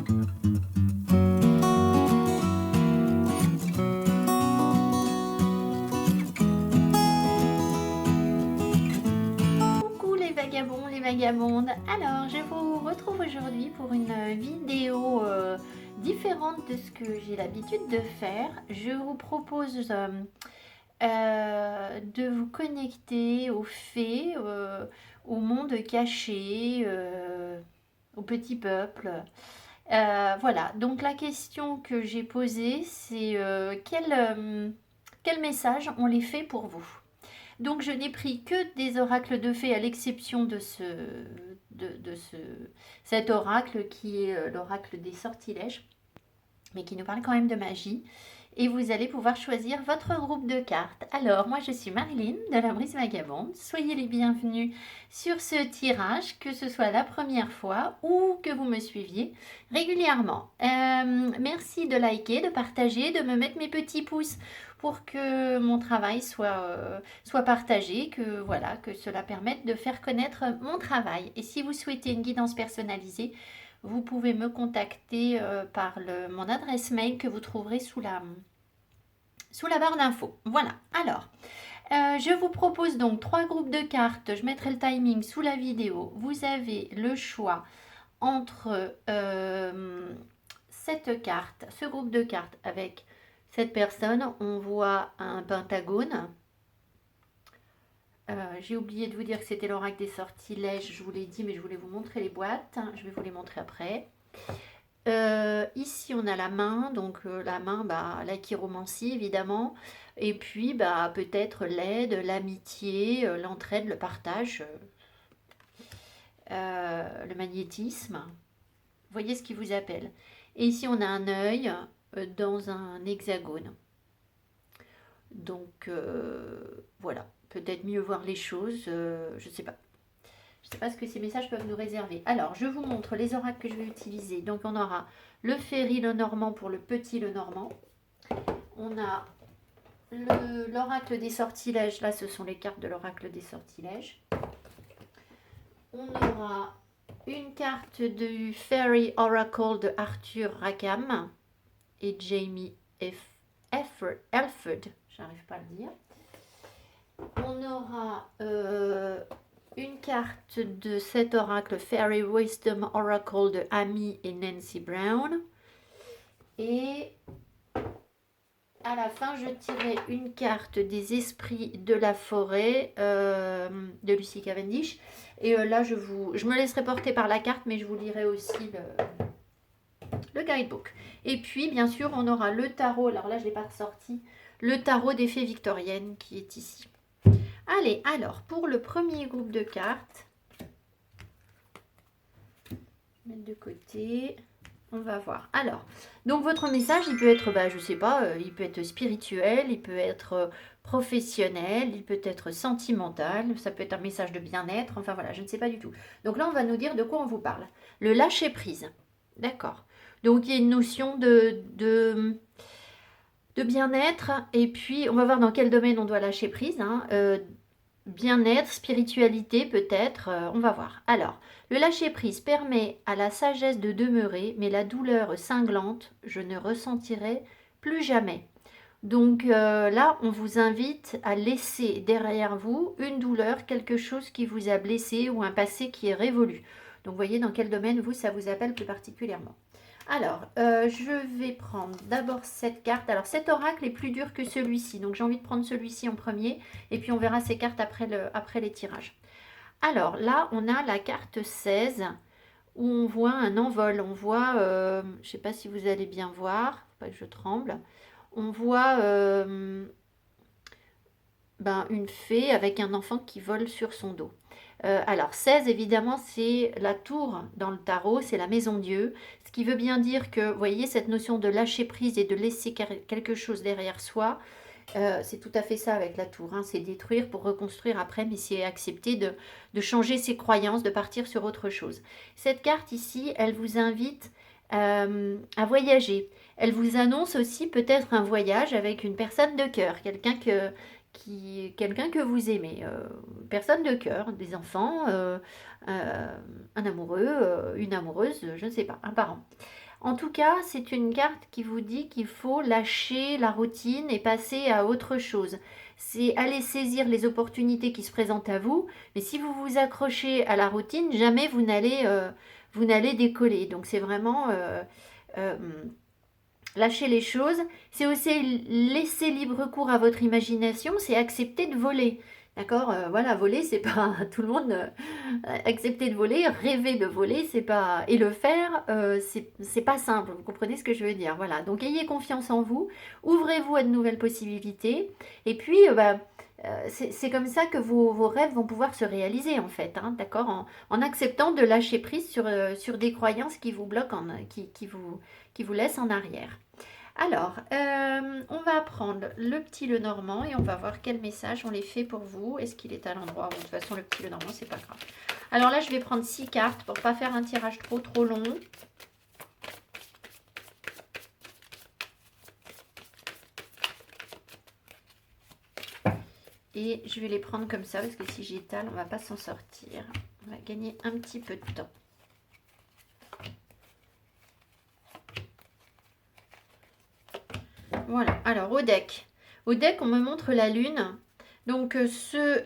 Coucou les vagabonds, les vagabondes. Alors, je vous retrouve aujourd'hui pour une vidéo différente de ce que j'ai l'habitude de faire. Je vous propose de vous connecter aux fées, au monde caché, au petit peuple. Voilà, donc la question que j'ai posée, c'est quel message on les fait pour vous? Donc je n'ai pris que des oracles de fées à l'exception de cet oracle qui est l'oracle des sortilèges, mais qui nous parle quand même de magie. Et vous allez pouvoir choisir votre groupe de cartes. Alors, moi je suis Marilyn de la Brise Vagabonde. Soyez les bienvenus sur ce tirage, que ce soit la première fois ou que vous me suiviez régulièrement. Merci de liker, de partager, de me mettre mes petits pouces pour que mon travail soit partagé, que, voilà, que cela permette de faire connaître mon travail. Et si vous souhaitez une guidance personnalisée, vous pouvez me contacter par mon adresse mail que vous trouverez sous la barre d'infos. Voilà, alors, je vous propose donc 3 groupes de cartes. Je mettrai le timing sous la vidéo. Vous avez le choix entre cette carte, ce groupe de cartes avec cette personne. On voit un pentagone. J'ai oublié de vous dire que c'était l'oracle des sortilèges, je vous l'ai dit, mais je voulais vous montrer les boîtes. Je vais vous les montrer après. Ici, on a la main, donc la main, la chiromancie évidemment, et puis peut-être l'aide, l'amitié, l'entraide, le partage, le magnétisme. Voyez ce qui vous appelle. Et ici, on a un œil dans un hexagone. Donc voilà, peut-être mieux voir les choses, je ne sais pas. Je ne sais pas ce que ces messages peuvent nous réserver. Alors, je vous montre les oracles que je vais utiliser. Donc, on aura le Ferry, le Normand pour le petit le Normand. On a l'oracle des sortilèges. Là, ce sont les cartes de l'oracle des sortilèges. On aura une carte du Fairy Oracle de Arthur Rackham et Jamie Elford. J'arrive pas à le dire. On aura une carte de cet oracle Fairy Wisdom Oracle de Amy et Nancy Brown. Et à la fin, je tirerai une carte des esprits de la forêt de Lucy Cavendish. Et là, je me laisserai porter par la carte, mais je vous lirai aussi le guidebook. Et puis, bien sûr, on aura le tarot. Alors là, je ne l'ai pas ressorti. Le tarot des fées victoriennes qui est ici. Allez, alors, pour le premier groupe de cartes, je vais mettre de côté, on va voir. Alors, donc votre message, il peut être, je sais pas, il peut être spirituel, il peut être professionnel, il peut être sentimental, ça peut être un message de bien-être, enfin voilà, je ne sais pas du tout. Donc là, on va nous dire de quoi on vous parle. Le lâcher-prise, d'accord. Donc, il y a une notion de bien-être, et puis on va voir dans quel domaine on doit lâcher prise, bien-être, spiritualité peut-être, on va voir. Alors, le lâcher-prise permet à la sagesse de demeurer, mais la douleur cinglante, je ne ressentirai plus jamais. Donc là, on vous invite à laisser derrière vous une douleur, quelque chose qui vous a blessé ou un passé qui est révolu. Donc, voyez dans quel domaine vous, ça vous appelle plus particulièrement. Alors, je vais prendre d'abord cette carte. Alors, cet oracle est plus dur que celui-ci. Donc, j'ai envie de prendre celui-ci en premier. Et puis, on verra ces cartes après les tirages. Alors, là, on a la carte 16 où on voit un envol. On voit, je ne sais pas si vous allez bien voir. Faut pas que je tremble. On voit une fée avec un enfant qui vole sur son dos. Alors 16 évidemment c'est la tour dans le tarot, c'est la maison Dieu, ce qui veut bien dire que, vous voyez, cette notion de lâcher prise et de laisser quelque chose derrière soi, c'est tout à fait ça avec la tour, c'est détruire pour reconstruire après, mais c'est accepter de changer ses croyances, de partir sur autre chose. Cette carte ici, elle vous invite à voyager. Elle vous annonce aussi peut-être un voyage avec une personne de cœur, quelqu'un que vous aimez, personne de cœur, des enfants, un amoureux, une amoureuse, je ne sais pas, un parent. En tout cas, c'est une carte qui vous dit qu'il faut lâcher la routine et passer à autre chose. C'est aller saisir les opportunités qui se présentent à vous, mais si vous vous accrochez à la routine, jamais vous n'allez décoller. Donc c'est vraiment euh, lâcher les choses. C'est aussi laisser libre cours à votre imagination, c'est accepter de voler. D'accord. Voilà, voler, c'est pas tout le monde. Accepter de voler, rêver de voler, c'est pas. Et le faire, c'est pas simple. Vous comprenez ce que je veux dire? Voilà. Donc ayez confiance en vous, ouvrez-vous à de nouvelles possibilités. Et puis, c'est comme ça que vos rêves vont pouvoir se réaliser, en fait. Hein, d'accord. En acceptant de lâcher prise sur des croyances qui vous bloquent, qui vous laissent en arrière. Alors, on va prendre le petit Lenormand et on va voir quel message on les fait pour vous. Est-ce qu'il est à l'endroit? Bon, de toute façon, le petit Lenormand, c'est pas grave. Alors là, je vais prendre 6 cartes pour pas faire un tirage trop long. Et je vais les prendre comme ça parce que si j'étale, on va pas s'en sortir. On va gagner un petit peu de temps. Voilà, alors au deck, on me montre la lune. Donc se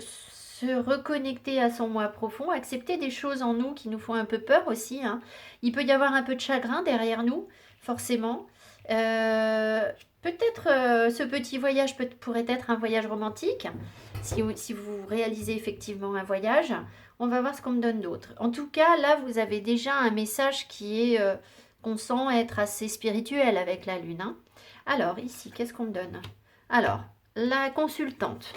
reconnecter à son moi profond, accepter des choses en nous qui nous font un peu peur aussi. Hein. Il peut y avoir un peu de chagrin derrière nous, forcément. Peut-être ce petit voyage pourrait être un voyage romantique, si vous réalisez effectivement un voyage. On va voir ce qu'on me donne d'autre. En tout cas, là, vous avez déjà un message qui est qu'on sent être assez spirituel avec la lune. Hein. Alors, ici, qu'est-ce qu'on me donne? Alors, la consultante.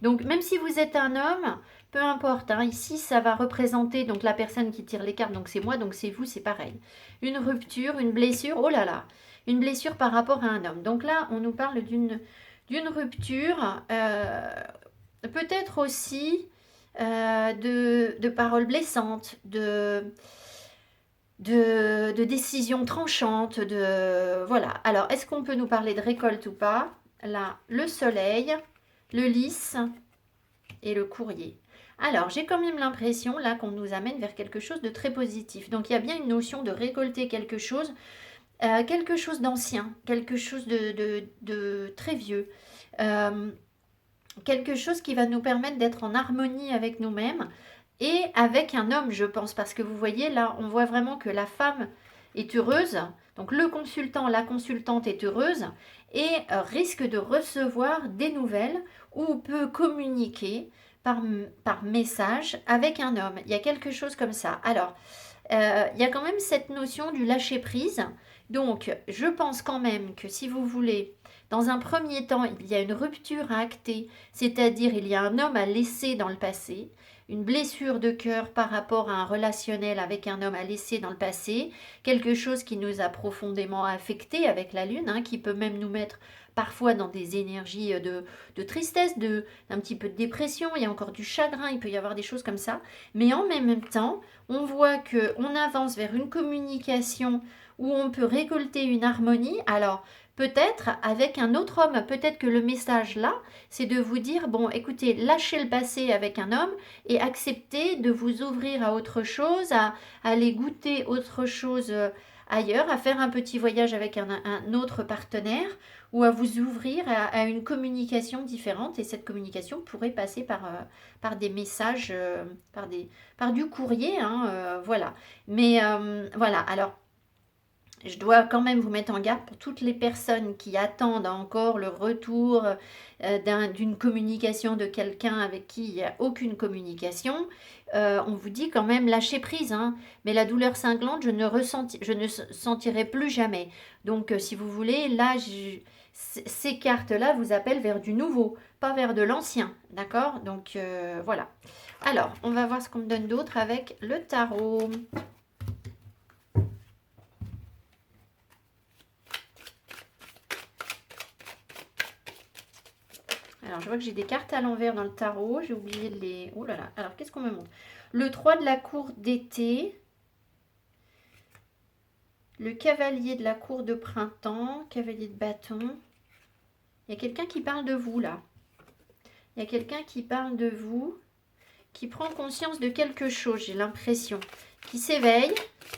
Donc, même si vous êtes un homme, peu importe. Hein, ici, ça va représenter donc la personne qui tire les cartes. Donc, c'est moi, donc c'est vous, c'est pareil. Une rupture, une blessure. Oh là là! Une blessure par rapport à un homme. Donc là, on nous parle d'une rupture. Peut-être aussi de paroles blessantes, de décisions tranchantes, voilà. Alors, est-ce qu'on peut nous parler de récolte ou pas? Là, le soleil, le lys et le courrier. Alors, j'ai quand même l'impression, là, qu'on nous amène vers quelque chose de très positif. Donc, il y a bien une notion de récolter quelque chose d'ancien, quelque chose de très vieux. Quelque chose qui va nous permettre d'être en harmonie avec nous-mêmes et avec un homme, je pense, parce que vous voyez, là, on voit vraiment que la femme est heureuse, donc le consultant, la consultante est heureuse et risque de recevoir des nouvelles ou peut communiquer par message avec un homme. Il y a quelque chose comme ça. Alors, il y a quand même cette notion du lâcher-prise. Donc, je pense quand même que si vous voulez, dans un premier temps, il y a une rupture à acter, c'est-à-dire il y a un homme à laisser dans le passé, une blessure de cœur par rapport à un relationnel avec un homme à laisser dans le passé, quelque chose qui nous a profondément affecté avec la lune, hein, qui peut même nous mettre parfois dans des énergies de tristesse, d'un petit peu de dépression, il y a encore du chagrin, il peut y avoir des choses comme ça, mais en même temps, on voit qu'on avance vers une communication où on peut récolter une harmonie. Alors, peut-être avec un autre homme, peut-être que le message là, c'est de vous dire, bon, écoutez, lâchez le passé avec un homme et acceptez de vous ouvrir à autre chose, à aller goûter autre chose ailleurs, à faire un petit voyage avec un autre partenaire ou à vous ouvrir à une communication différente. Et cette communication pourrait passer par des messages, par du courrier, hein, voilà. Mais voilà, alors je dois quand même vous mettre en garde pour toutes les personnes qui attendent encore le retour d'une communication de quelqu'un avec qui il n'y a aucune communication. On vous dit quand même lâcher prise, hein, mais la douleur cinglante, je ne sentirai plus jamais. Donc, si vous voulez, là, ces cartes-là vous appellent vers du nouveau, pas vers de l'ancien, d'accord? Donc, voilà. Alors, on va voir ce qu'on me donne d'autre avec le tarot. Alors, je vois que j'ai des cartes à l'envers dans le tarot. J'ai oublié de les... Oh là là. Alors, qu'est-ce qu'on me montre? Le 3 de la cour d'été. Le cavalier de la cour de printemps. Cavalier de bâton. Il y a quelqu'un qui parle de vous, là. Il y a quelqu'un qui parle de vous. qui prend conscience de quelque chose, j'ai l'impression, qui s'éveille,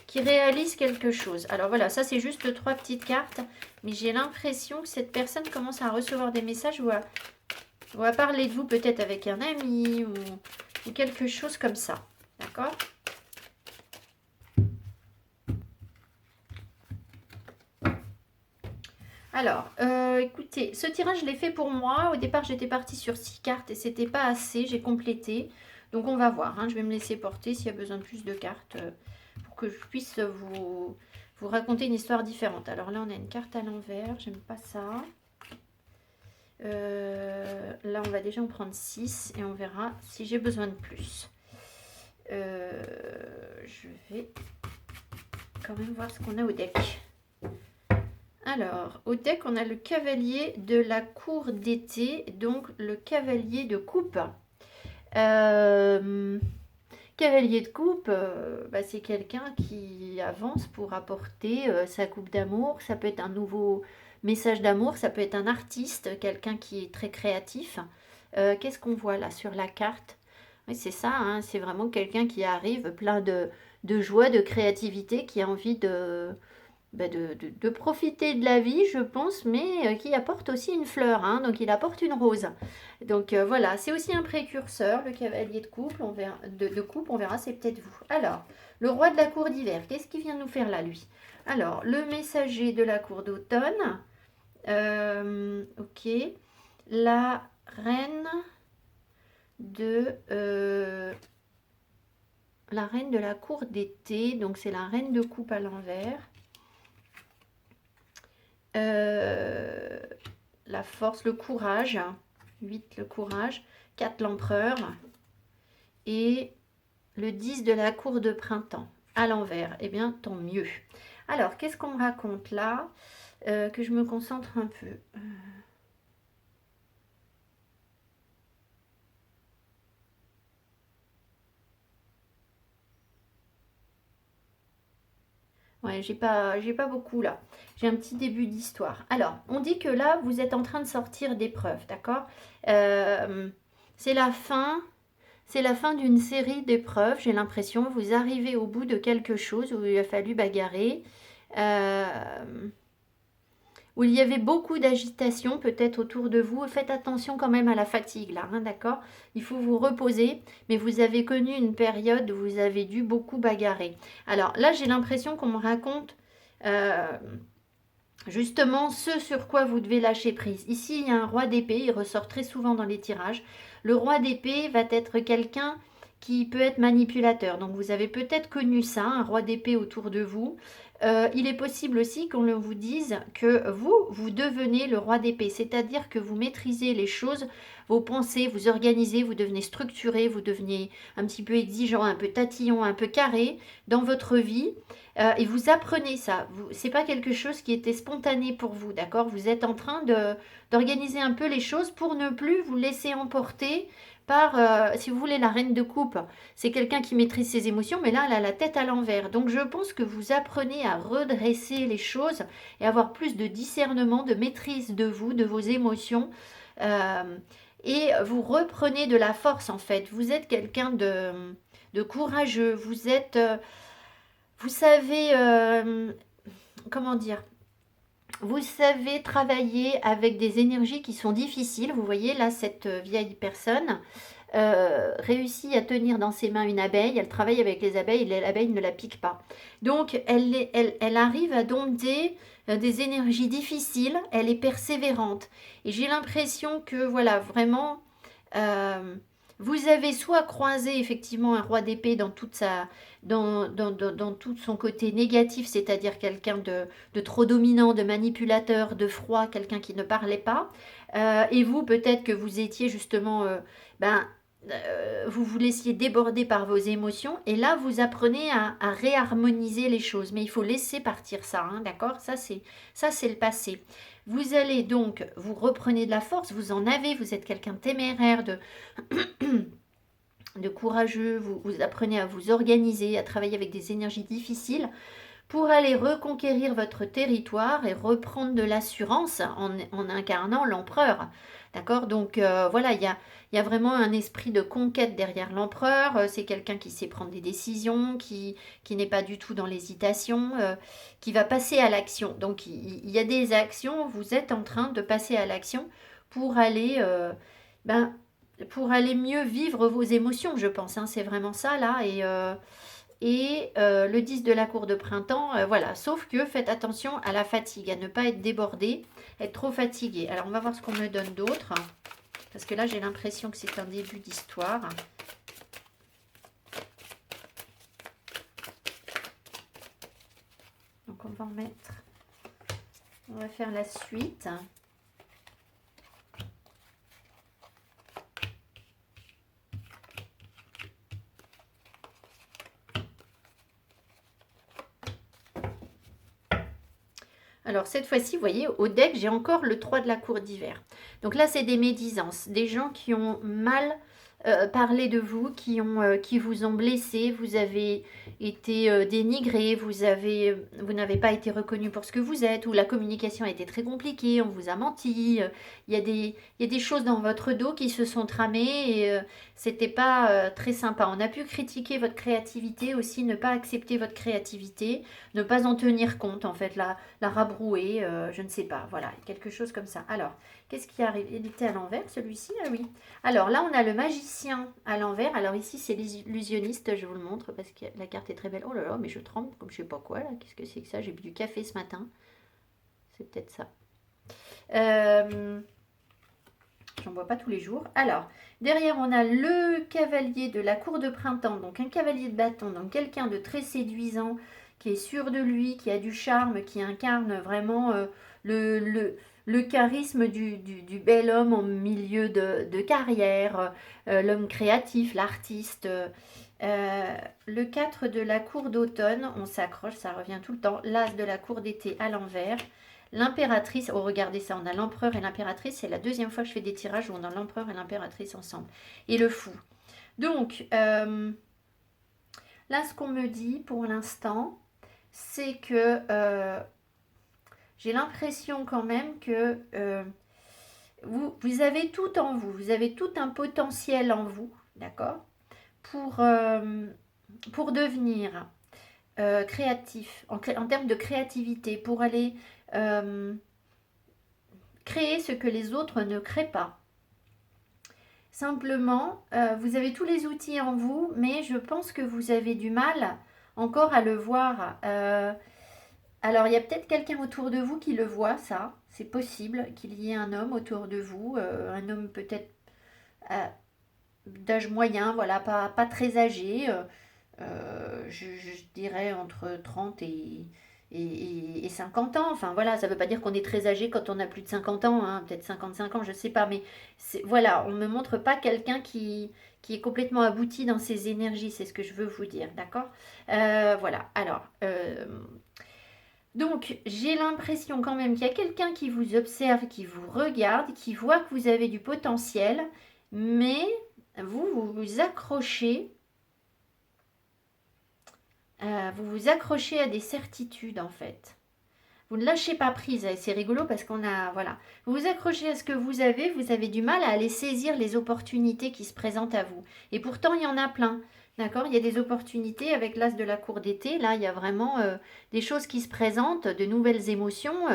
qui réalise quelque chose. Alors voilà, ça c'est juste 3 petites cartes, mais j'ai l'impression que cette personne commence à recevoir des messages ou à parler de vous peut-être avec un ami ou quelque chose comme ça. D'accord ? Alors, écoutez, ce tirage, je l'ai fait pour moi. Au départ, j'étais partie sur 6 cartes et c'était pas assez. J'ai complété. Donc, on va voir. Hein. Je vais me laisser porter s'il y a besoin de plus de cartes pour que je puisse vous raconter une histoire différente. Alors là, on a une carte à l'envers. J'aime pas ça. Là, on va déjà en prendre 6 et on verra si j'ai besoin de plus. Je vais quand même voir ce qu'on a au deck. Alors, au deck, on a le cavalier de la cour d'été, donc le cavalier de coupe. Cavalier de coupe, c'est quelqu'un qui avance pour apporter sa coupe d'amour. Ça peut être un nouveau message d'amour, ça peut être un artiste, quelqu'un qui est très créatif. Qu'est-ce qu'on voit là sur la carte? Oui, c'est ça, hein, c'est vraiment quelqu'un qui arrive plein de joie, de créativité, qui a envie de profiter de la vie, je pense, mais qui apporte aussi une fleur, hein, donc il apporte une rose. Donc voilà, c'est aussi un précurseur, le cavalier de coupe, on verra, de coupe, on verra, c'est peut-être vous. Alors, le roi de la cour d'hiver, qu'est-ce qu'il vient nous faire là, lui? Alors, le messager de la cour d'automne, ok, la reine de... la reine de la cour d'été, donc c'est la reine de coupe à l'envers. La force, le courage, 8 le courage, 4 l'empereur et le 10 de la cour de printemps à l'envers. Eh bien, tant mieux. Alors, qu'est-ce qu'on me raconte là? Que je me concentre un peu. Ouais, j'ai pas beaucoup là. J'ai un petit début d'histoire. Alors, on dit que là, vous êtes en train de sortir d'épreuves, d'accord? C'est la fin. C'est la fin d'une série d'épreuves, j'ai l'impression. Vous arrivez au bout de quelque chose où il a fallu bagarrer. Où il y avait beaucoup d'agitation peut-être autour de vous. Faites attention quand même à la fatigue là, hein, d'accord? Il faut vous reposer, mais vous avez connu une période où vous avez dû beaucoup bagarrer. Alors là, j'ai l'impression qu'on me raconte justement ce sur quoi vous devez lâcher prise. Ici, il y a un roi d'épée, il ressort très souvent dans les tirages. Le roi d'épée va être quelqu'un qui peut être manipulateur. Donc vous avez peut-être connu ça, un roi d'épée autour de vous. Il est possible aussi qu'on vous dise que vous devenez le roi d'épée, c'est-à-dire que vous maîtrisez les choses, vos pensées, vous organisez, vous devenez structuré, vous devenez un petit peu exigeant, un peu tatillon, un peu carré dans votre vie. Et vous apprenez ça. C'est pas quelque chose qui était spontané pour vous, d'accord? Vous êtes en train d'organiser un peu les choses pour ne plus vous laisser emporter par, si vous voulez, la reine de coupe. C'est quelqu'un qui maîtrise ses émotions, mais là, elle a la tête à l'envers. Donc, je pense que vous apprenez à redresser les choses et avoir plus de discernement, de maîtrise de vous, de vos émotions. Et vous reprenez de la force, en fait. Vous êtes quelqu'un de courageux. Vous êtes... vous savez, comment dire, vous savez travailler avec des énergies qui sont difficiles. Vous voyez là, cette vieille personne réussit à tenir dans ses mains une abeille. Elle travaille avec les abeilles et l'abeille ne la pique pas. Donc, elle arrive à dompter des énergies difficiles. Elle est persévérante. Et j'ai l'impression que, voilà, vraiment... vous avez soit croisé effectivement un roi d'épée dans dans tout son côté négatif, c'est-à-dire quelqu'un de trop dominant, de manipulateur, de froid, quelqu'un qui ne parlait pas. Et vous, peut-être que vous étiez justement, vous vous laissiez déborder par vos émotions. Et là, vous apprenez à réharmoniser les choses. Mais il faut laisser partir ça, hein, d'accord? Ça, c'est le passé. Vous allez donc, vous reprenez de la force, vous en avez, vous êtes quelqu'un de téméraire, de courageux, vous apprenez à vous organiser, à travailler avec des énergies difficiles. pour aller reconquérir votre territoire et reprendre de l'assurance en incarnant l'empereur. D'accord? Donc voilà, il y a vraiment un esprit de conquête derrière l'empereur. C'est quelqu'un qui sait prendre des décisions, qui n'est pas du tout dans l'hésitation, qui va passer à l'action. Donc il y a des actions, vous êtes en train de passer à l'action pour aller, ben, pour aller mieux vivre vos émotions, je pense. Hein, c'est vraiment ça là. Le 10 de la cour de printemps, voilà. Sauf que faites attention à la fatigue, à ne pas être débordé, être trop fatigué. Alors on va voir ce qu'on me donne d'autre. Parce que là j'ai l'impression que c'est un début d'histoire. Donc on va en mettre. On va faire la suite. Alors cette fois-ci, vous voyez, au deck, j'ai encore le 3 de la cour d'hiver. Donc là, c'est des médisances, des gens qui ont mal parlé de vous, qui vous ont blessé, vous avez été dénigré, vous n'avez pas été reconnu pour ce que vous êtes, ou la communication a été très compliquée, on vous a menti, il y a des choses dans votre dos qui se sont tramées et c'était pas très sympa. On a pu critiquer votre créativité aussi, ne pas accepter votre créativité, ne pas en tenir compte en fait, la rabrouer, je ne sais pas, voilà, quelque chose comme ça. Alors, qu'est-ce qui arrive? Il était à l'envers celui-ci, ah oui. Alors là, on a le magicien à l'envers. Alors ici, c'est l'illusionniste, je vous le montre parce que la carte est très belle. Oh là là, mais je tremble comme je sais pas quoi là. Qu'est-ce que c'est que ça? J'ai bu du café ce matin. C'est peut-être ça. J'en bois pas tous les jours. Alors, derrière, on a le cavalier de la cour de printemps. Donc un cavalier de bâton, donc quelqu'un de très séduisant, qui est sûr de lui, qui a du charme, qui incarne vraiment le charisme du bel homme en milieu de carrière, l'homme créatif, l'artiste. Le 4 de la cour d'automne, on s'accroche, ça revient tout le temps. L'as de la cour d'été à l'envers. L'impératrice, oh regardez ça, on a l'empereur et l'impératrice, c'est la deuxième fois que je fais des tirages où on a l'empereur et l'impératrice ensemble. Et le fou. Donc, là ce qu'on me dit pour l'instant, c'est que j'ai l'impression quand même que vous avez tout en vous, vous avez tout un potentiel en vous, d'accord, pour devenir créatif, en termes de créativité, pour aller créer ce que les autres ne créent pas. Simplement, vous avez tous les outils en vous, mais je pense que vous avez du mal encore à le voir. Alors, il y a peut-être quelqu'un autour de vous qui le voit, ça. C'est possible qu'il y ait un homme autour de vous, un homme peut-être d'âge moyen, voilà, pas très âgé. Je dirais entre 30 et 50 ans. Enfin voilà, ça ne veut pas dire qu'on est très âgé quand on a plus de 50 ans, hein, peut-être 55 ans, je ne sais pas. Mais voilà, on ne me montre pas quelqu'un qui est complètement abouti dans ses énergies, c'est ce que je veux vous dire, d'accord. Voilà, alors... donc, j'ai l'impression quand même qu'il y a quelqu'un qui vous observe, qui vous regarde, qui voit que vous avez du potentiel, mais vous accrochez. Vous vous accrochez à des certitudes en fait. Vous ne lâchez pas prise. C'est rigolo parce qu'on a... Voilà. Vous vous accrochez à ce que vous avez du mal à aller saisir les opportunités qui se présentent à vous. Et pourtant, il y en a plein. D'accord? Il y a des opportunités avec l'as de la cour d'été. Là, il y a vraiment des choses qui se présentent, de nouvelles émotions.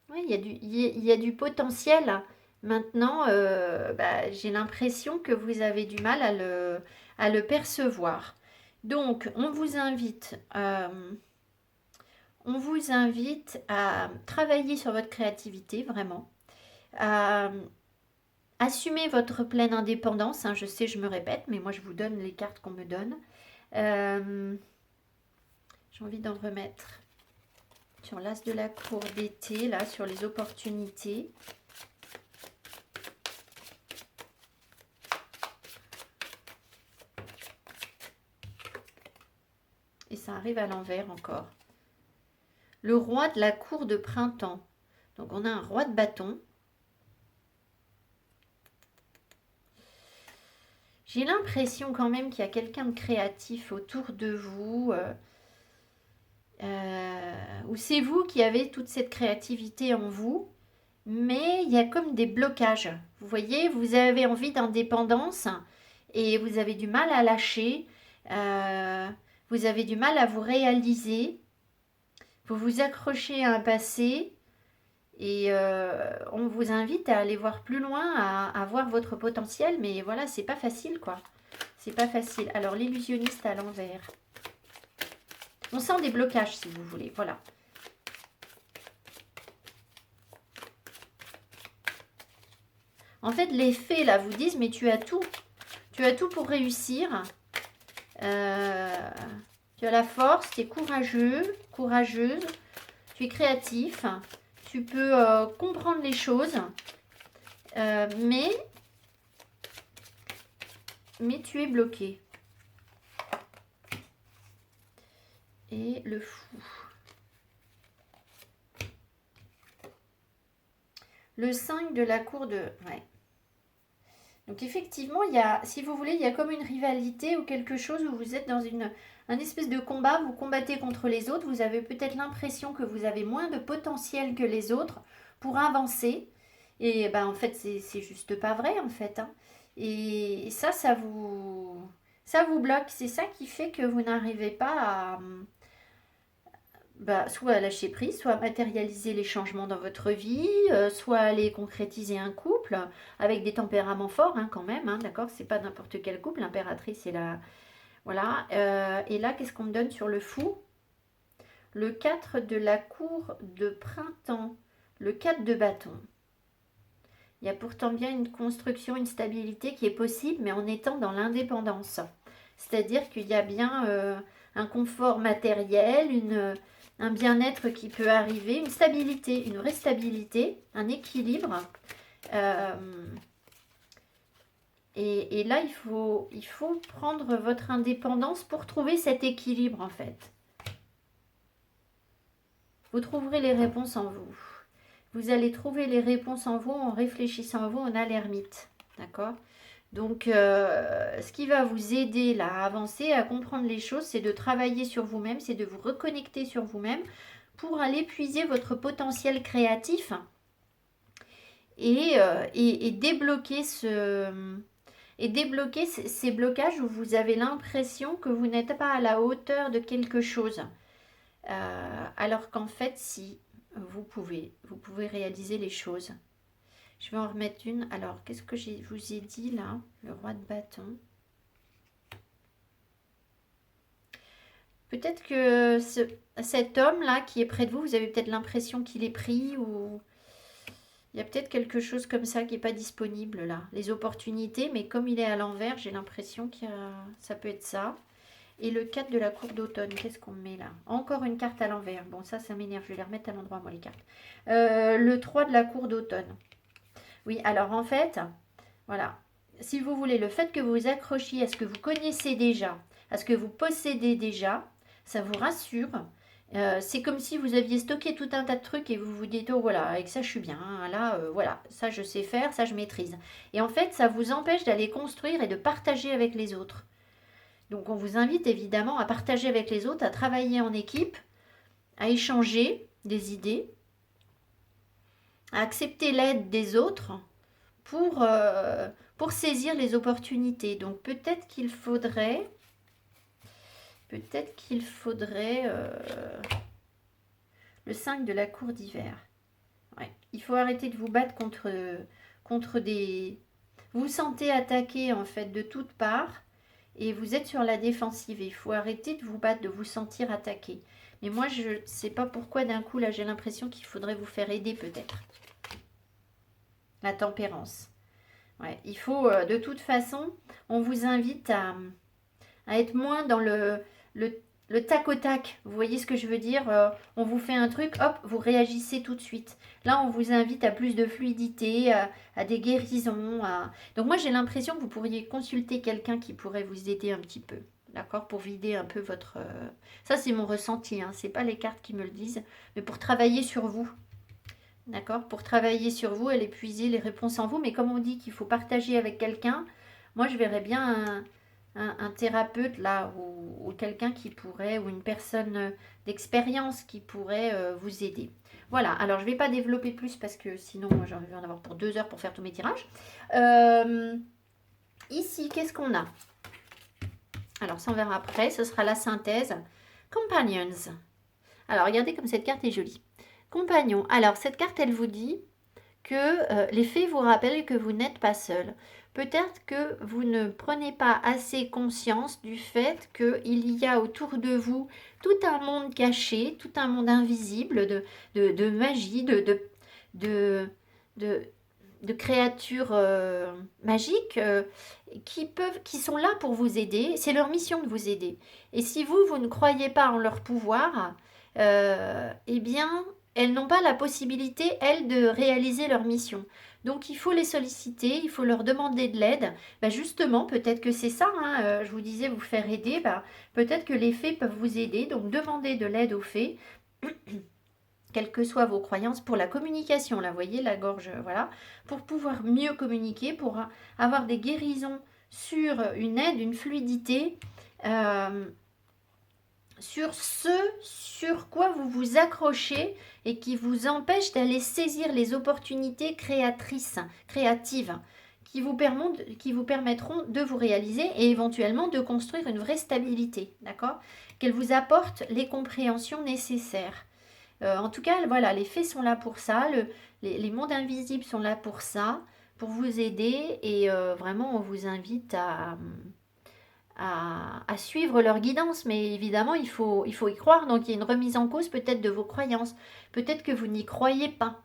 Oui, il y a du potentiel. Maintenant, j'ai l'impression que vous avez du mal à le percevoir. Donc, on vous invite à travailler sur votre créativité, vraiment, à assumer votre pleine indépendance. Hein, je sais, je me répète, mais moi, je vous donne les cartes qu'on me donne. J'ai envie d'en remettre sur l'as de la cour d'été, là, sur les opportunités. Et ça arrive à l'envers encore. Le roi de la cour de printemps. Donc on a un roi de bâton. J'ai l'impression quand même qu'il y a quelqu'un de créatif autour de vous. Ou c'est vous qui avez toute cette créativité en vous. Mais il y a comme des blocages. Vous voyez, vous avez envie d'indépendance et vous avez du mal à lâcher. Euh, vous avez du mal à vous réaliser. Vous vous accrochez à un passé et on vous invite à aller voir plus loin, à voir votre potentiel. Mais voilà, c'est pas facile quoi. C'est pas facile. Alors, l'illusionniste à l'envers. On sent des blocages si vous voulez. Voilà. En fait, les faits, là, vous disent, mais tu as tout. Tu as tout pour réussir. Tu as la force, tu es courageux, courageuse. Tu es créatif. Tu peux comprendre les choses. Mais tu es bloqué. Et le fou. Le 5 de la cour de... Ouais. Donc effectivement, il y a, si vous voulez, il y a comme une rivalité ou quelque chose où vous êtes dans un espèce de combat, vous combattez contre les autres, vous avez peut-être l'impression que vous avez moins de potentiel que les autres pour avancer. Et ben en fait, c'est juste pas vrai en fait. Hein. Et ça vous bloque. C'est ça qui fait que vous n'arrivez pas à soit lâcher prise, soit matérialiser les changements dans votre vie, soit aller concrétiser un couple avec des tempéraments forts hein, quand même, hein, d'accord? C'est pas n'importe quel couple, l'impératrice et la... Voilà. Et là, qu'est-ce qu'on me donne sur le fou? Le 4 de la cour de printemps, le 4 de bâton. Il y a pourtant bien une construction, une stabilité qui est possible, mais en étant dans l'indépendance. C'est-à-dire qu'il y a bien un confort matériel, un bien-être qui peut arriver, une stabilité, une vraie stabilité, un équilibre. Et là, il faut prendre votre indépendance pour trouver cet équilibre, en fait. Vous trouverez les réponses en vous. Vous allez trouver les réponses en vous en réfléchissant en vous, on a l'ermite. D'accord? Donc, ce qui va vous aider là à avancer, à comprendre les choses, c'est de travailler sur vous-même, c'est de vous reconnecter sur vous-même pour aller puiser votre potentiel créatif et débloquer ces blocages où vous avez l'impression que vous n'êtes pas à la hauteur de quelque chose. Alors qu'en fait, si, vous pouvez réaliser les choses. Je vais en remettre une. Alors, qu'est-ce que je vous ai dit là? Le roi de bâton. Peut-être que cet homme-là qui est près de vous, vous avez peut-être l'impression qu'il est pris ou... Il y a peut-être quelque chose comme ça qui n'est pas disponible là. Les opportunités, mais comme il est à l'envers, j'ai l'impression que ça peut être ça. Et le 4 de la cour d'automne, qu'est-ce qu'on met là? Encore une carte à l'envers. Bon, ça m'énerve. Je vais les remettre à l'endroit, moi, les cartes. Le 3 de la cour d'automne. Oui, alors en fait, voilà. Si vous voulez, le fait que vous vous accrochiez à ce que vous connaissez déjà, à ce que vous possédez déjà, ça vous rassure. C'est comme si vous aviez stocké tout un tas de trucs et vous vous dites, oh voilà, avec ça je suis bien, hein, là, voilà, ça je sais faire, ça je maîtrise. Et en fait, ça vous empêche d'aller construire et de partager avec les autres. Donc on vous invite évidemment à partager avec les autres, à travailler en équipe, à échanger des idées, à accepter l'aide des autres pour saisir les opportunités. Donc peut-être qu'il faudrait le 5 de la cour d'hiver. Ouais. Il faut arrêter de vous battre contre des... Vous vous sentez attaqué en fait de toutes parts et vous êtes sur la défensive. Il faut arrêter de vous battre, de vous sentir attaqué. Mais moi, je ne sais pas pourquoi d'un coup, là, j'ai l'impression qu'il faudrait vous faire aider peut-être. La tempérance. Ouais, il faut, de toute façon, on vous invite à être moins dans le tac au tac. Vous voyez ce que je veux dire? On vous fait un truc, hop, vous réagissez tout de suite. Là, on vous invite à plus de fluidité, à des guérisons. Donc moi, j'ai l'impression que vous pourriez consulter quelqu'un qui pourrait vous aider un petit peu. D'accord? Pour vider un peu votre... Ça, c'est mon ressenti. Hein. Ce n'est pas les cartes qui me le disent. Mais pour travailler sur vous. D'accord? Pour travailler sur vous et épuiser les réponses en vous. Mais comme on dit qu'il faut partager avec quelqu'un, Moi, je verrais bien un thérapeute là, ou quelqu'un qui pourrait, ou une personne d'expérience qui pourrait vous aider. Voilà, alors je ne vais pas développer plus parce que sinon j'en vais en avoir pour 2 heures pour faire tous mes tirages. Ici, qu'est-ce qu'on a? Alors ça on verra après, ce sera la synthèse. Companions. Alors regardez comme cette carte est jolie. Compagnon. Alors cette carte elle vous dit que les fées vous rappellent que vous n'êtes pas seul. Peut-être que vous ne prenez pas assez conscience du fait qu'il y a autour de vous tout un monde caché, tout un monde invisible de magie, de, de, de créatures magiques qui sont là pour vous aider. C'est leur mission de vous aider. Et si vous ne croyez pas en leur pouvoir, eh bien, elles n'ont pas la possibilité, elles, de réaliser leur mission. Donc, il faut les solliciter, il faut leur demander de l'aide. Ben justement, peut-être que c'est ça, hein, je vous disais, vous faire aider. Ben, peut-être que les fées peuvent vous aider. Donc, demandez de l'aide aux fées. Quelles que soient vos croyances, pour la communication, là, vous voyez, la gorge, voilà, pour pouvoir mieux communiquer, pour avoir des guérisons sur une aide, une fluidité, sur ce sur quoi vous vous accrochez et qui vous empêche d'aller saisir les opportunités créatives, qui vous permettront de vous réaliser et éventuellement de construire une vraie stabilité, d'accord? Qu'elles vous apportent les compréhensions nécessaires. En tout cas, voilà, les fées sont là pour ça, les mondes invisibles sont là pour ça, pour vous aider et vraiment on vous invite à suivre leur guidance, mais évidemment il faut y croire, donc il y a une remise en cause peut-être de vos croyances, peut-être que vous n'y croyez pas,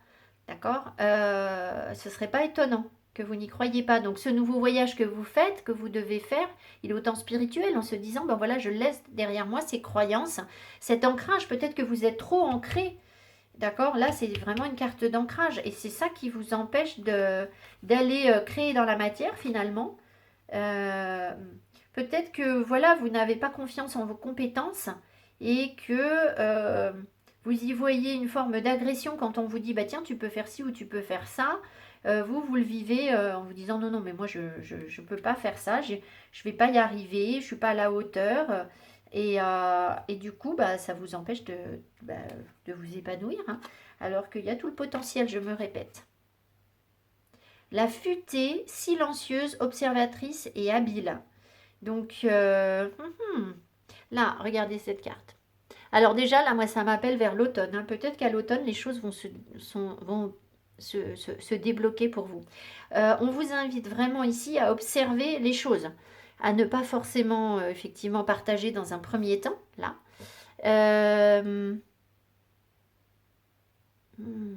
d'accord? Ce serait pas étonnant que vous n'y croyez pas, donc ce nouveau voyage que vous faites, que vous devez faire, il est autant spirituel en se disant, ben voilà, je laisse derrière moi ces croyances, cet ancrage, peut-être que vous êtes trop ancré. D'accord, là c'est vraiment une carte d'ancrage et c'est ça qui vous empêche d'aller créer dans la matière finalement. Euh, Peut-être que voilà, vous n'avez pas confiance en vos compétences et que vous y voyez une forme d'agression quand on vous dit bah tiens tu peux faire ci ou tu peux faire ça. Vous le vivez en vous disant non non mais moi je peux pas faire ça, je vais pas y arriver, je suis pas à la hauteur. Et du coup, bah, ça vous empêche bah, de vous épanouir, hein, alors qu'il y a tout le potentiel, je me répète. La futée, silencieuse, observatrice et habile. Donc, là, regardez cette carte. Alors déjà, là, moi, ça m'appelle vers l'automne, hein. Peut-être qu'à l'automne, les choses vont se débloquer pour vous. On vous invite vraiment ici à observer les choses, à ne pas forcément, effectivement, partager dans un premier temps, là. Euh, hmm.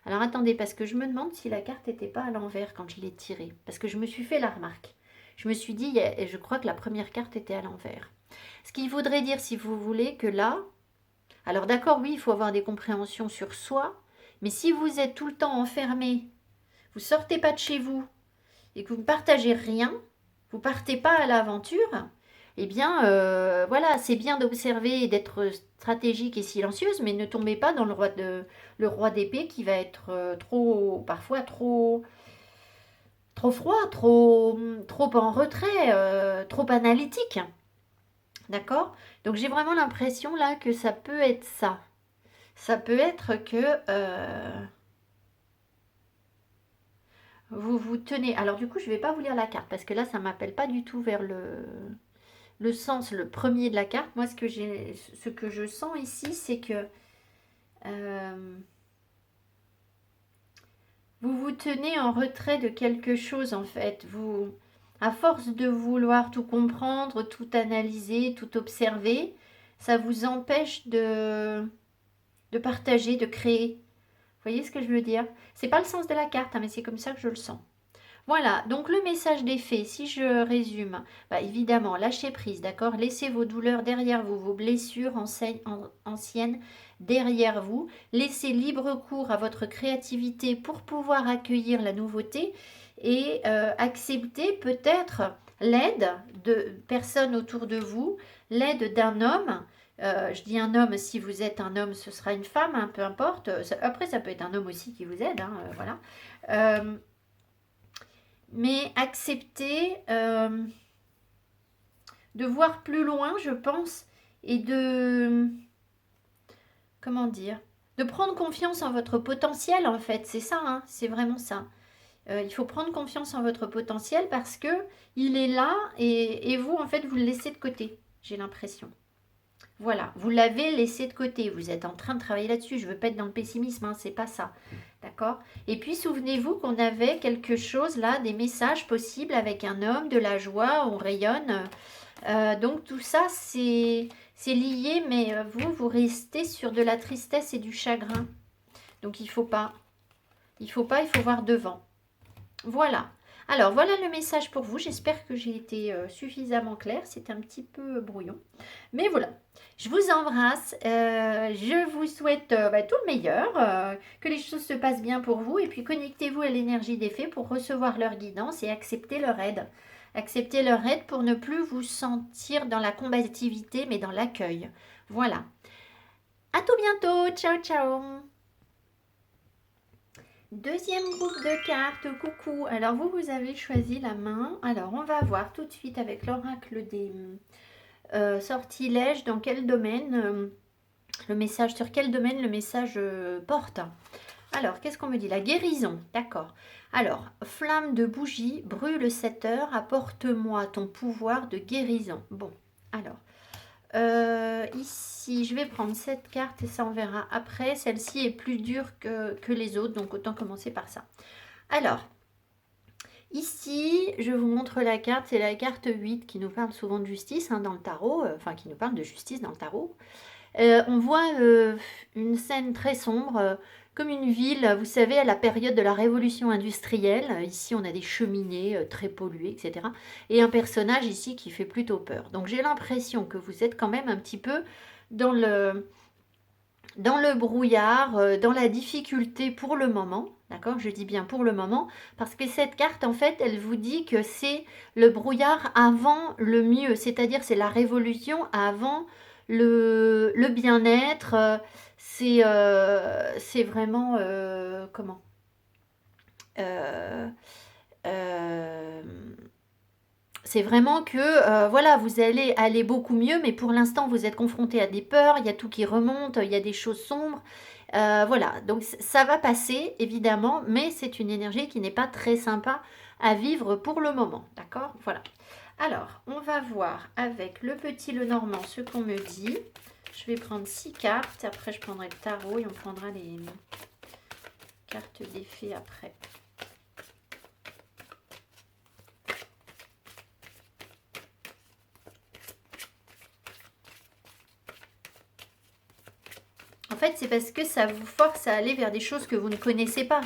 Alors attendez, parce que je me demande si la carte n'était pas à l'envers quand je l'ai tirée. Parce que je me suis fait la remarque. Je me suis dit, et je crois que la première carte était à l'envers. Ce qui voudrait dire, si vous voulez, que là, alors d'accord, oui, il faut avoir des compréhensions sur soi, mais si vous êtes tout le temps enfermé, vous sortez pas de chez vous et que vous ne partagez rien, vous partez pas à l'aventure, eh bien, voilà, c'est bien d'observer et d'être stratégique et silencieuse, mais ne tombez pas dans le roi d'épée qui va être parfois trop froid, trop en retrait, trop analytique. D'accord? Donc j'ai vraiment l'impression là que ça peut être ça. Ça peut être que vous vous tenez. Alors du coup, je ne vais pas vous lire la carte parce que là, ça ne m'appelle pas du tout vers le sens, le premier de la carte. Moi, ce que je sens ici, c'est que vous vous tenez en retrait de quelque chose en fait. À force de vouloir tout comprendre, tout analyser, tout observer, ça vous empêche de partager, de créer. Vous voyez ce que je veux dire? C'est pas le sens de la carte, hein, mais c'est comme ça que je le sens. Voilà, donc le message des fées, si je résume, bah évidemment, lâchez prise, d'accord? Laissez vos douleurs derrière vous, vos blessures anciennes derrière vous. Laissez libre cours à votre créativité pour pouvoir accueillir la nouveauté et accepter peut-être l'aide de personnes autour de vous, l'aide d'un homme. Je dis un homme, si vous êtes un homme, ce sera une femme, hein, peu importe. Après, ça peut être un homme aussi qui vous aide, hein, voilà. mais acceptez de voir plus loin, je pense, et de, comment dire, de prendre confiance en votre potentiel, en fait. C'est ça, hein, c'est vraiment ça. Il faut prendre confiance en votre potentiel parce que il est là et vous, en fait, vous le laissez de côté, j'ai l'impression. Voilà, vous l'avez laissé de côté. Vous êtes en train de travailler là-dessus. Je ne veux pas être dans le pessimisme, hein, c'est pas ça. D'accord. Et puis, souvenez-vous qu'on avait quelque chose là, des messages possibles avec un homme, de la joie, on rayonne. Donc, tout ça, c'est lié, mais vous restez sur de la tristesse et du chagrin. Donc, il faut pas. Il faut pas, il faut voir devant. Voilà. Alors, voilà le message pour vous. J'espère que j'ai été suffisamment claire. C'est un petit peu brouillon. Mais voilà. Je vous embrasse. Je vous souhaite tout le meilleur. Que les choses se passent bien pour vous. Et puis, connectez-vous à l'énergie des fées pour recevoir leur guidance et accepter leur aide. Accepter leur aide pour ne plus vous sentir dans la combativité, mais dans l'accueil. Voilà. À tout bientôt. Ciao, ciao. Deuxième groupe de cartes, coucou. Alors vous avez choisi la main. Alors on va voir tout de suite avec l'oracle des sortilèges dans quel domaine le message, sur quel domaine le message porte. Alors qu'est-ce qu'on me dit? La guérison, d'accord. Alors, flamme de bougie, brûle 7 heures, apporte-moi ton pouvoir de guérison. Bon, alors, ici, je vais prendre cette carte et ça on verra après. Celle-ci est plus dure que les autres, donc autant commencer par ça. Alors, ici, je vous montre la carte. C'est la carte 8 qui nous parle souvent de justice dans le tarot, enfin qui nous parle de justice dans le tarot. On voit une scène très sombre, comme une ville, vous savez, à la période de la révolution industrielle. Ici, on a des cheminées très polluées, etc. Et un personnage ici qui fait plutôt peur. Donc, j'ai l'impression que vous êtes quand même un petit peu dans le brouillard, dans la difficulté pour le moment. D'accord? Je dis bien pour le moment, parce que cette carte, en fait, elle vous dit que c'est le brouillard avant le mieux, c'est-à-dire c'est la révolution avant le bien-être. C'est vraiment, comment? Euh, euh, c'est vraiment que voilà, vous allez aller beaucoup mieux, mais pour l'instant, vous êtes confronté à des peurs, il y a tout qui remonte, il y a des choses sombres. Voilà, donc ça va passer, évidemment, mais c'est une énergie qui n'est pas très sympa à vivre pour le moment. D'accord? Voilà. Alors, on va voir avec le petit Lenormand ce qu'on me dit. Je vais prendre 6 cartes, après je prendrai le tarot et on prendra les cartes d'effet après. En fait, c'est parce que ça vous force à aller vers des choses que vous ne connaissez pas.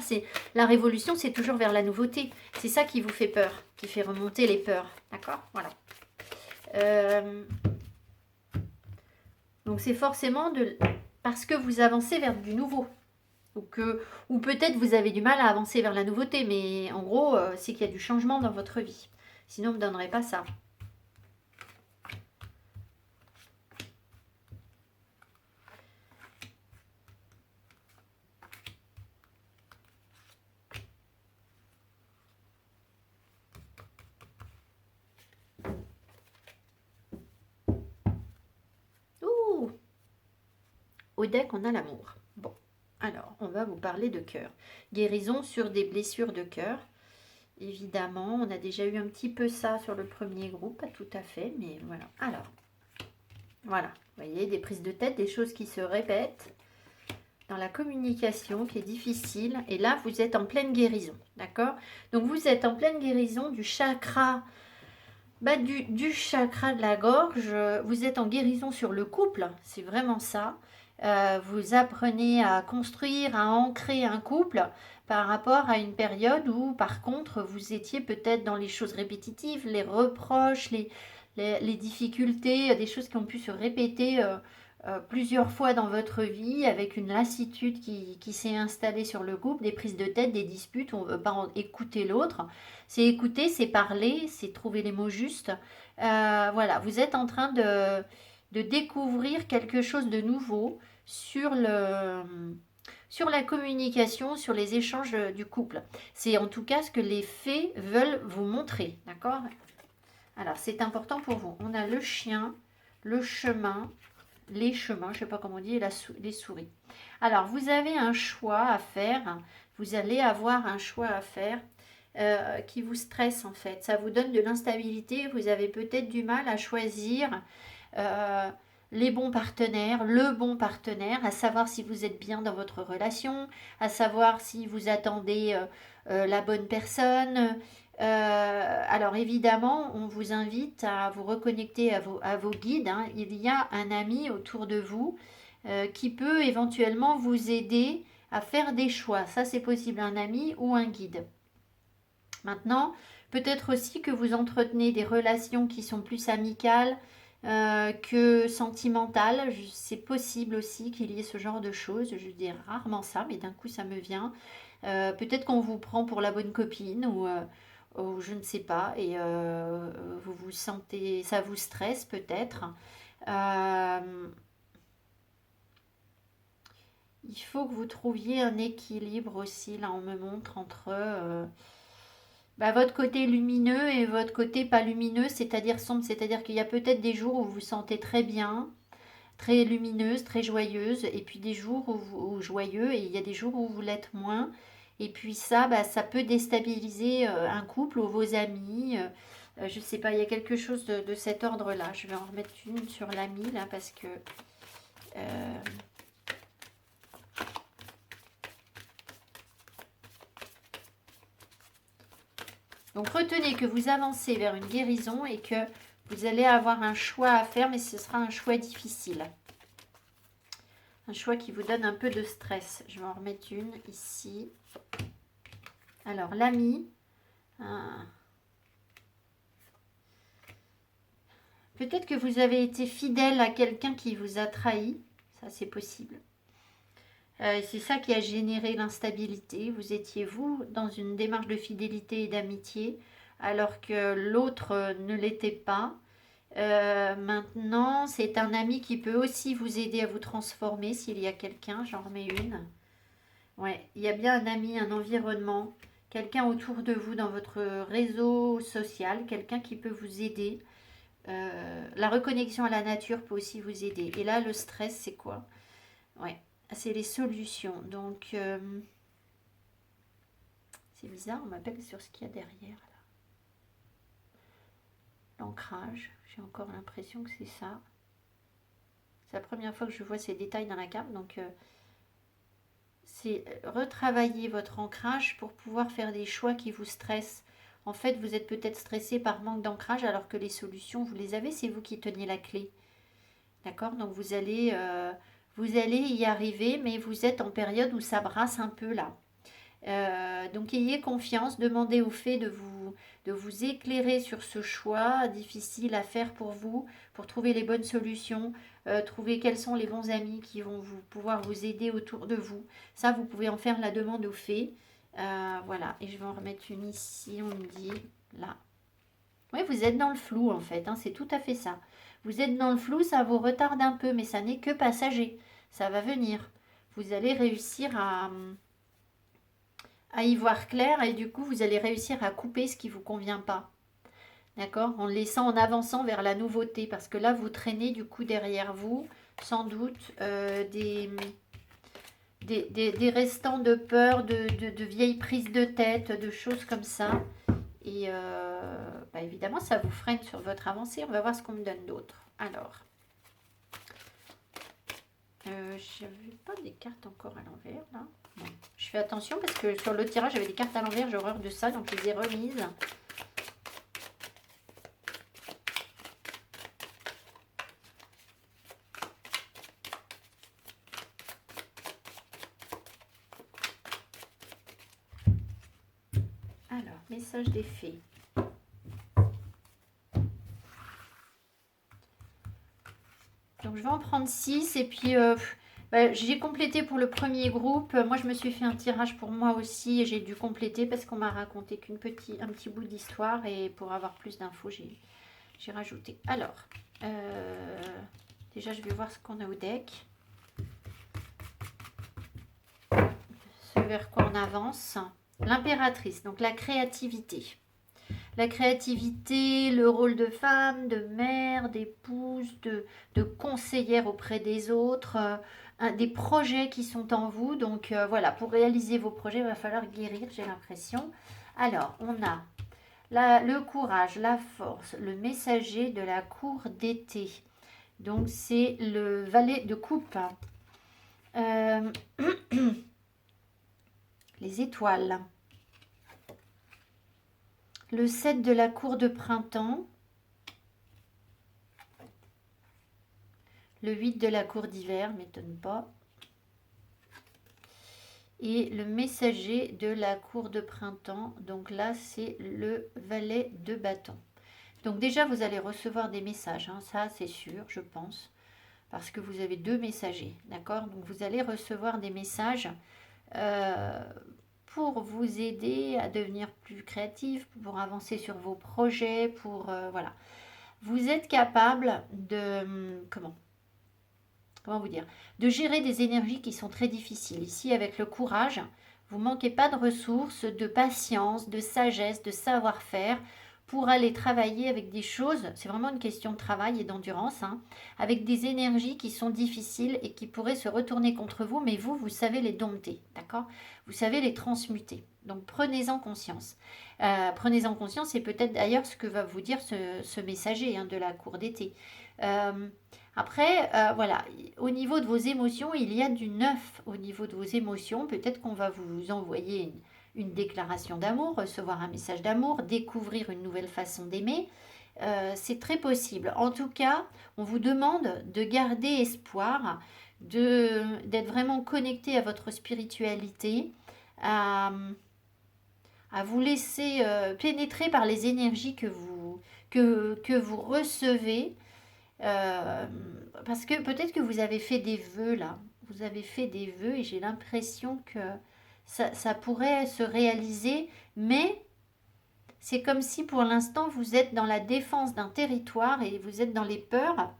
La révolution, c'est toujours vers la nouveauté. C'est ça qui vous fait peur, qui fait remonter les peurs. D'accord? Voilà. Donc, c'est forcément parce que vous avancez vers du nouveau. Ou peut-être vous avez du mal à avancer vers la nouveauté, mais en gros, c'est qu'il y a du changement dans votre vie. Sinon, on ne me donnerait pas ça. Ouh! Au deck, on a l'amour. Bon, alors, on va vous parler de cœur. Guérison sur des blessures de cœur. Évidemment, on a déjà eu un petit peu ça sur le premier groupe, pas tout à fait, mais voilà. Alors, voilà, vous voyez, des prises de tête, des choses qui se répètent dans la communication qui est difficile. Et là, vous êtes en pleine guérison, d'accord? Donc, vous êtes en pleine guérison du chakra, du chakra de la gorge. Vous êtes en guérison sur le couple, c'est vraiment ça. Vous apprenez à construire, à ancrer un couple par rapport à une période où, par contre, vous étiez peut-être dans les choses répétitives, les reproches, les difficultés, des choses qui ont pu se répéter plusieurs fois dans votre vie, avec une lassitude qui s'est installée sur le couple, des prises de tête, des disputes, on ne veut pas écouter l'autre. C'est écouter, c'est parler, c'est trouver les mots justes. Voilà, vous êtes en train de découvrir quelque chose de nouveau sur sur la communication, sur les échanges du couple. C'est en tout cas ce que les fées veulent vous montrer, d'accord? Alors, c'est important pour vous. On a le chien, le chemin, les chemins, je ne sais pas comment on dit, et les souris. Alors, vous avez un choix à faire. Vous allez avoir un choix à faire qui vous stresse en fait. Ça vous donne de l'instabilité. Vous avez peut-être du mal à choisir euh, les bons partenaires, le bon partenaire, à savoir si vous êtes bien dans votre relation, à savoir si vous attendez la bonne personne. Alors évidemment, on vous invite à vous reconnecter à vos guides, hein. Il y a un ami autour de vous qui peut éventuellement vous aider à faire des choix. Ça, c'est possible, un ami ou un guide. Maintenant, peut-être aussi que vous entretenez des relations qui sont plus amicales que sentimentales. C'est possible aussi qu'il y ait ce genre de choses. Je dis rarement ça, mais d'un coup, ça me vient. Peut-être qu'on vous prend pour la bonne copine ou je ne sais pas, et vous vous sentez, ça vous stresse peut-être. Euh, il faut que vous trouviez un équilibre aussi, là on me montre entre votre côté lumineux et votre côté pas lumineux, c'est-à-dire sombre, c'est-à-dire qu'il y a peut-être des jours où vous vous sentez très bien, très lumineuse, très joyeuse, et puis des jours où joyeux, et il y a des jours où vous l'êtes moins. Et puis ça, ça peut déstabiliser un couple ou vos amis. Je sais pas, il y a quelque chose de cet ordre-là. Je vais en remettre une sur l'ami, là, parce que... euh, Donc retenez que vous avancez vers une guérison et que vous allez avoir un choix à faire, mais ce sera un choix difficile. Un choix qui vous donne un peu de stress. Je vais en remettre une ici. Alors, l'ami. Peut-être que vous avez été fidèle à quelqu'un qui vous a trahi. Ça, c'est possible. C'est ça qui a généré l'instabilité. Vous étiez, vous, dans une démarche de fidélité et d'amitié, alors que l'autre ne l'était pas. Maintenant, c'est un ami qui peut aussi vous aider à vous transformer s'il y a quelqu'un. J'en remets une. Ouais, il y a bien un ami, un environnement, quelqu'un autour de vous dans votre réseau social, quelqu'un qui peut vous aider. La reconnexion à la nature peut aussi vous aider. Et là, le stress, c'est quoi? Ouais, c'est les solutions. Donc, c'est bizarre, on m'appelle sur ce qu'il y a derrière. L'ancrage, j'ai encore l'impression que c'est ça. C'est la première fois que je vois ces détails dans la carte. Donc, c'est retravailler votre ancrage pour pouvoir faire des choix qui vous stressent. En fait, vous êtes peut-être stressé par manque d'ancrage alors que les solutions, vous les avez, c'est vous qui tenez la clé. D'accord? Donc vous allez y arriver, mais vous êtes en période où ça brasse un peu là. Donc ayez confiance, demandez aux fées de vous éclairer sur ce choix difficile à faire pour trouver les bonnes solutions, trouver quels sont les bons amis qui vont pouvoir vous aider autour de vous. Ça, vous pouvez en faire la demande aux fées. Voilà, et je vais en remettre une ici, on me dit, là. Oui, vous êtes dans le flou en fait, hein, c'est tout à fait ça. Vous êtes dans le flou, ça vous retarde un peu, mais ça n'est que passager. Ça va venir. Vous allez réussir à y voir clair et du coup, vous allez réussir à couper ce qui ne vous convient pas. D'accord? En laissant, en avançant vers la nouveauté. Parce que là, vous traînez du coup derrière vous, sans doute, des restants de peur, de vieilles prises de tête, de choses comme ça. Et évidemment, ça vous freine sur votre avancée. On va voir ce qu'on me donne d'autre. Alors, je n'avais pas des cartes encore à l'envers, là. Bon, je fais attention parce que sur le tirage, j'avais des cartes à l'envers. J'ai horreur de ça, donc je les ai remises. Alors, message des fées. Donc, je vais en prendre 6 et puis j'ai complété pour le premier groupe. Moi, je me suis fait un tirage pour moi aussi et j'ai dû compléter parce qu'on m'a raconté un petit bout d'histoire et pour avoir plus d'infos, j'ai rajouté. Alors, déjà, je vais voir ce qu'on a au deck. vers quoi on avance. L'impératrice, donc la créativité. La créativité, le rôle de femme, de mère, d'épouse, de conseillère auprès des autres, des projets qui sont en vous. Donc voilà, pour réaliser vos projets, il va falloir guérir, j'ai l'impression. Alors, on a le courage, la force, le messager de la cour d'été. Donc, c'est le valet de coupe. Les étoiles. Le 7 de la cour de printemps. Le 8 de la cour d'hiver, m'étonne pas. Et le messager de la cour de printemps. Donc là, c'est le valet de bâton. Donc déjà, vous allez recevoir des messages. Hein, ça, c'est sûr, je pense. Parce que vous avez 2 messagers. D'accord? Donc vous allez recevoir des messages pour vous aider à devenir plus créatif, pour avancer sur vos projets, pour... voilà. Vous êtes capable de... Comment vous dire, de gérer des énergies qui sont très difficiles. Ici, avec le courage, vous ne manquez pas de ressources, de patience, de sagesse, de savoir-faire pour aller travailler avec des choses, c'est vraiment une question de travail et d'endurance, hein, avec des énergies qui sont difficiles et qui pourraient se retourner contre vous, mais vous savez les dompter, d'accord? Vous savez les transmuter. Donc prenez-en conscience. Prenez-en conscience et peut-être d'ailleurs ce que va vous dire ce messager hein, de la cour d'été. Après, voilà, au niveau de vos émotions, il y a du neuf au niveau de vos émotions. Peut-être qu'on va vous envoyer une déclaration d'amour, recevoir un message d'amour, découvrir une nouvelle façon d'aimer. C'est très possible. En tout cas, on vous demande de garder espoir, d'être vraiment connecté à votre spiritualité, à vous laisser pénétrer par les énergies que vous recevez. Parce que peut-être que vous avez fait des vœux là, vous avez fait des vœux et j'ai l'impression que ça pourrait se réaliser, mais c'est comme si pour l'instant vous êtes dans la défense d'un territoire et vous êtes dans les peurs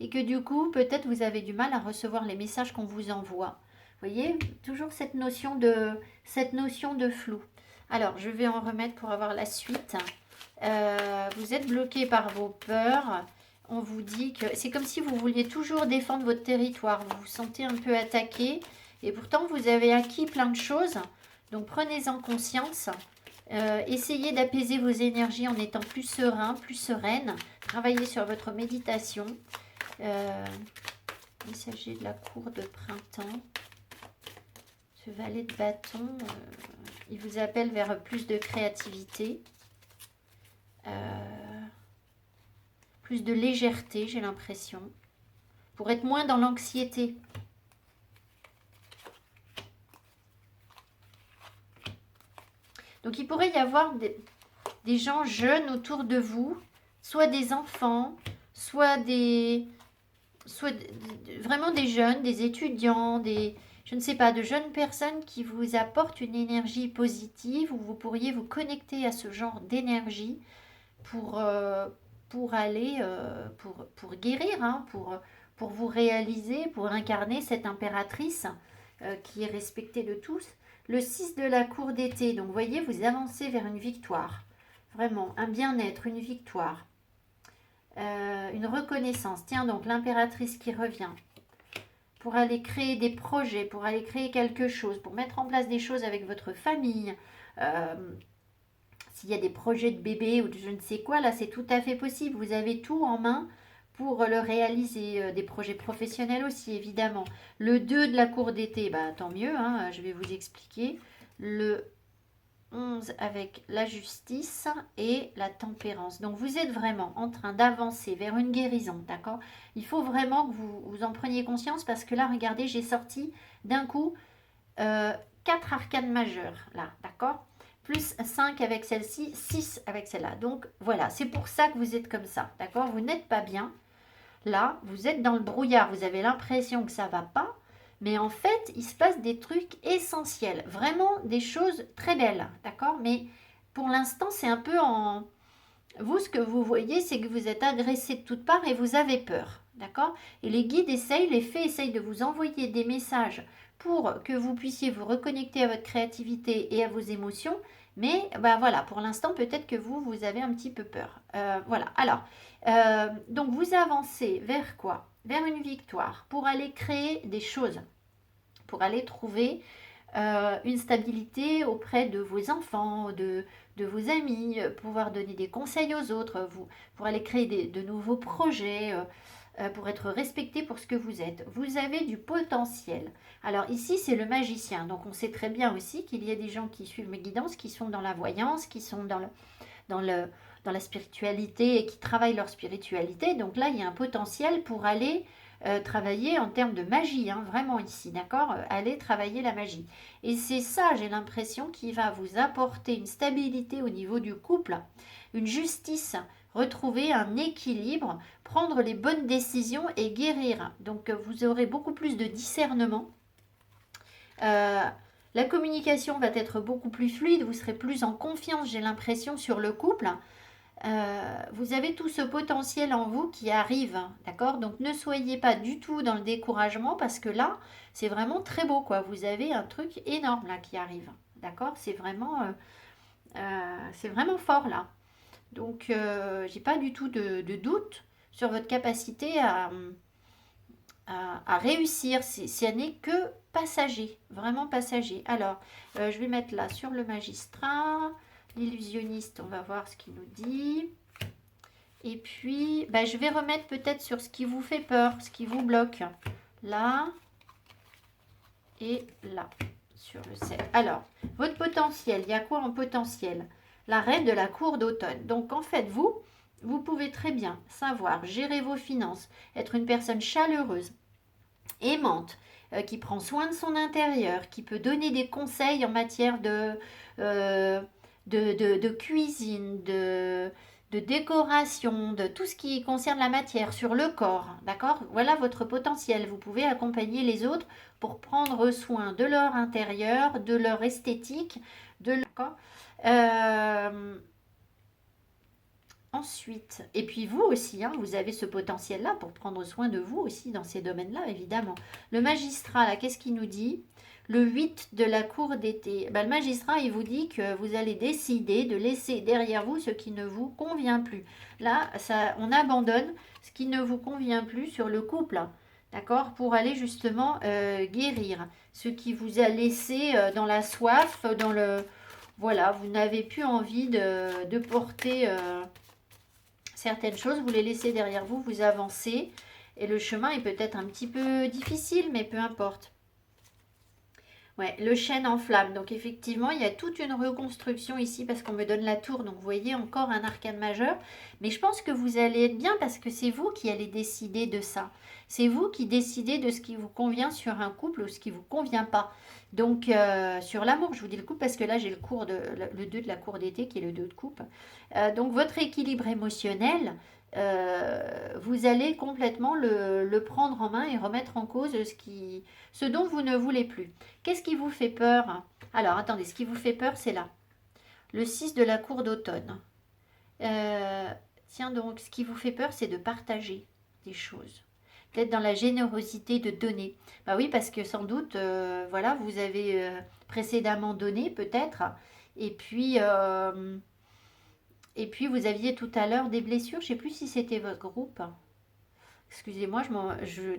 et que du coup peut-être vous avez du mal à recevoir les messages qu'on vous envoie. Vous voyez, toujours cette notion de flou. Alors je vais en remettre pour avoir la suite. Vous êtes bloqué par vos peurs. On vous dit que c'est comme si vous vouliez toujours défendre votre territoire. Vous vous sentez un peu attaqué et pourtant vous avez acquis plein de choses. Donc prenez-en conscience. Essayez d'apaiser vos énergies en étant plus serein, plus sereine. Travaillez sur votre méditation. Messager de la cour de printemps. Ce valet de bâton, il vous appelle vers plus de créativité. Plus de légèreté, j'ai l'impression, pour être moins dans l'anxiété. Donc il pourrait y avoir des gens jeunes autour de vous, soit des enfants, soit vraiment des jeunes, des étudiants, je ne sais pas, de jeunes personnes qui vous apportent une énergie positive, où vous pourriez vous connecter à ce genre d'énergie pour aller, pour guérir, hein, pour vous réaliser, pour incarner cette impératrice qui est respectée de tous. Le 6 de la cour d'été, donc vous voyez, vous avancez vers une victoire. Vraiment, un bien-être, une victoire. Une reconnaissance. Tiens, donc l'impératrice qui revient. Pour aller créer des projets, pour aller créer quelque chose, pour mettre en place des choses avec votre famille. S'il y a des projets de bébé ou de je ne sais quoi, là c'est tout à fait possible. Vous avez tout en main pour le réaliser. Des projets professionnels aussi, évidemment. Le 2 de la cour d'été, bah, tant mieux, hein, je vais vous expliquer. Le 11 avec la justice et la tempérance. Donc vous êtes vraiment en train d'avancer vers une guérison, d'accord? Il faut vraiment que vous en preniez conscience parce que là, regardez, j'ai sorti d'un coup 4 arcanes majeures, là, d'accord? Plus 5 avec celle-ci, 6 avec celle-là. Donc voilà, c'est pour ça que vous êtes comme ça, d'accord? Vous n'êtes pas bien. Là, vous êtes dans le brouillard, vous avez l'impression que ça ne va pas, mais en fait, il se passe des trucs essentiels, vraiment des choses très belles, d'accord? Mais pour l'instant, c'est un peu en... Vous, ce que vous voyez, c'est que vous êtes agressé de toutes parts et vous avez peur, d'accord? Et les guides essayent, les fées essayent de vous envoyer des messages pour que vous puissiez vous reconnecter à votre créativité et à vos émotions. Mais ben voilà, pour l'instant, peut-être que vous avez un petit peu peur. Voilà, alors, donc vous avancez vers quoi? Vers une victoire, pour aller créer des choses, pour aller trouver une stabilité auprès de vos enfants, de vos amis, pouvoir donner des conseils aux autres, vous, pour aller créer de nouveaux projets, pour être respecté pour ce que vous êtes. Vous avez du potentiel. Alors ici, c'est le magicien. Donc on sait très bien aussi qu'il y a des gens qui suivent mes guidances, qui sont dans la voyance, qui sont dans le, dans la spiritualité et qui travaillent leur spiritualité. Donc là, il y a un potentiel pour aller travailler en termes de magie, hein, vraiment ici, d'accord? Aller travailler la magie. Et c'est ça, j'ai l'impression, qui va vous apporter une stabilité au niveau du couple, une justice, retrouver un équilibre, prendre les bonnes décisions et guérir. Donc vous aurez beaucoup plus de discernement. La communication va être beaucoup plus fluide, vous serez plus en confiance, j'ai l'impression, sur le couple. Vous avez tout ce potentiel en vous qui arrive, d'accord? Donc ne soyez pas du tout dans le découragement parce que là, c'est vraiment très beau, quoi. Vous avez un truc énorme là qui arrive, d'accord? C'est vraiment fort là. Donc j'ai pas du tout de doute sur votre capacité à réussir. Ce n'est que passager, vraiment passager. Alors, je vais mettre là sur le magistrat. L'illusionniste, on va voir ce qu'il nous dit. Et puis, bah, je vais remettre peut-être sur ce qui vous fait peur, ce qui vous bloque. Là et là, sur le 7. Alors, votre potentiel, il y a quoi en potentiel? La reine de la cour d'automne. Donc, en fait, vous pouvez très bien savoir gérer vos finances, être une personne chaleureuse, aimante, qui prend soin de son intérieur, qui peut donner des conseils en matière de cuisine, de décoration, de tout ce qui concerne la matière sur le corps, d'accord? Voilà votre potentiel. Vous pouvez accompagner les autres pour prendre soin de leur intérieur, de leur esthétique, de leur... Ensuite, et puis vous aussi, hein, vous avez ce potentiel-là pour prendre soin de vous aussi dans ces domaines-là, évidemment. Le magistrat, là, qu'est-ce qu'il nous dit? Le 8 de la cour d'été. Ben, le magistrat, il vous dit que vous allez décider de laisser derrière vous ce qui ne vous convient plus. Là, ça, on abandonne ce qui ne vous convient plus sur le couple, hein, d'accord? Pour aller justement guérir ce qui vous a laissé dans la soif, dans le... Voilà, vous n'avez plus envie de porter... certaines choses, vous les laissez derrière vous, vous avancez. Et le chemin est peut-être un petit peu difficile, mais peu importe. Ouais, le chêne en flamme. Donc effectivement, il y a toute une reconstruction ici parce qu'on me donne la tour. Donc vous voyez encore un arcane majeur. Mais je pense que vous allez être bien parce que c'est vous qui allez décider de ça. C'est vous qui décidez de ce qui vous convient sur un couple ou ce qui ne vous convient pas. Donc sur l'amour, je vous dis le couple parce que là j'ai le 2 de la cour d'été qui est le 2 de coupe. Donc votre équilibre émotionnel, vous allez complètement le prendre en main et remettre en cause ce dont vous ne voulez plus. Qu'est-ce qui vous fait peur? Alors, attendez, ce qui vous fait peur, c'est là. Le 6 de la cour d'automne. Tiens donc, ce qui vous fait peur, c'est de partager des choses. Peut-être dans la générosité de donner. Bah oui, parce que sans doute, voilà, vous avez précédemment donné, peut-être. Et puis, vous aviez tout à l'heure des blessures. Je ne sais plus si c'était votre groupe. Excusez-moi,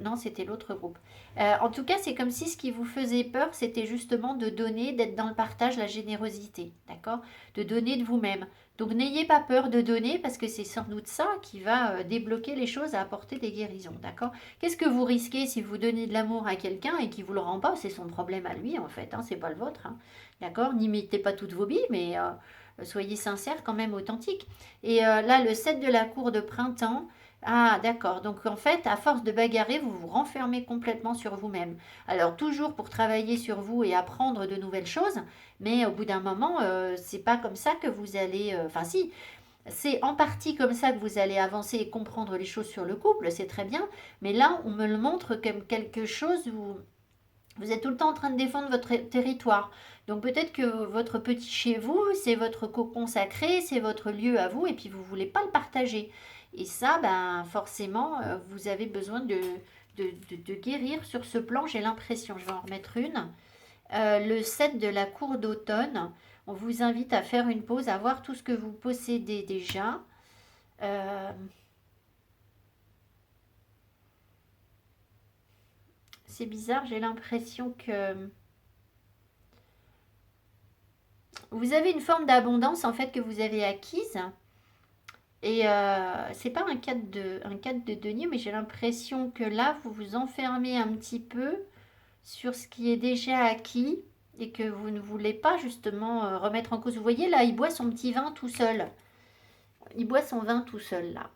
non, c'était l'autre groupe. En tout cas, c'est comme si ce qui vous faisait peur, c'était justement de donner, d'être dans le partage, la générosité, d'accord? De donner de vous-même. Donc, n'ayez pas peur de donner parce que c'est sans doute ça qui va débloquer les choses, à apporter des guérisons, d'accord? Qu'est-ce que vous risquez si vous donnez de l'amour à quelqu'un et qu'il ne vous le rend pas? C'est son problème à lui, en fait, hein, c'est pas le vôtre, hein, d'accord? N'imitez pas toutes vos billes, mais soyez sincères, quand même authentiques. Et là, le 7 de la cour de printemps. Ah, d'accord. Donc, en fait, à force de bagarrer, vous vous renfermez complètement sur vous-même. Alors, toujours pour travailler sur vous et apprendre de nouvelles choses, mais au bout d'un moment, c'est pas comme ça que vous allez... Enfin, si, c'est en partie comme ça que vous allez avancer et comprendre les choses sur le couple, c'est très bien. Mais là, on me le montre comme quelque chose où vous êtes tout le temps en train de défendre votre territoire. Donc peut-être que votre petit chez vous, c'est votre cocon sacré, c'est votre lieu à vous, et puis vous ne voulez pas le partager. Et ça, ben, forcément, vous avez besoin de guérir sur ce plan, j'ai l'impression. Je vais en remettre une. Le 7 de la cour d'automne, on vous invite à faire une pause, à voir tout ce que vous possédez déjà. Euh, c'est bizarre, j'ai l'impression que vous avez une forme d'abondance en fait que vous avez acquise. Et c'est pas un cadre de denier, mais j'ai l'impression que là, vous vous enfermez un petit peu sur ce qui est déjà acquis et que vous ne voulez pas justement remettre en cause. Vous voyez, là, il boit son petit vin tout seul. Il boit son vin tout seul, là.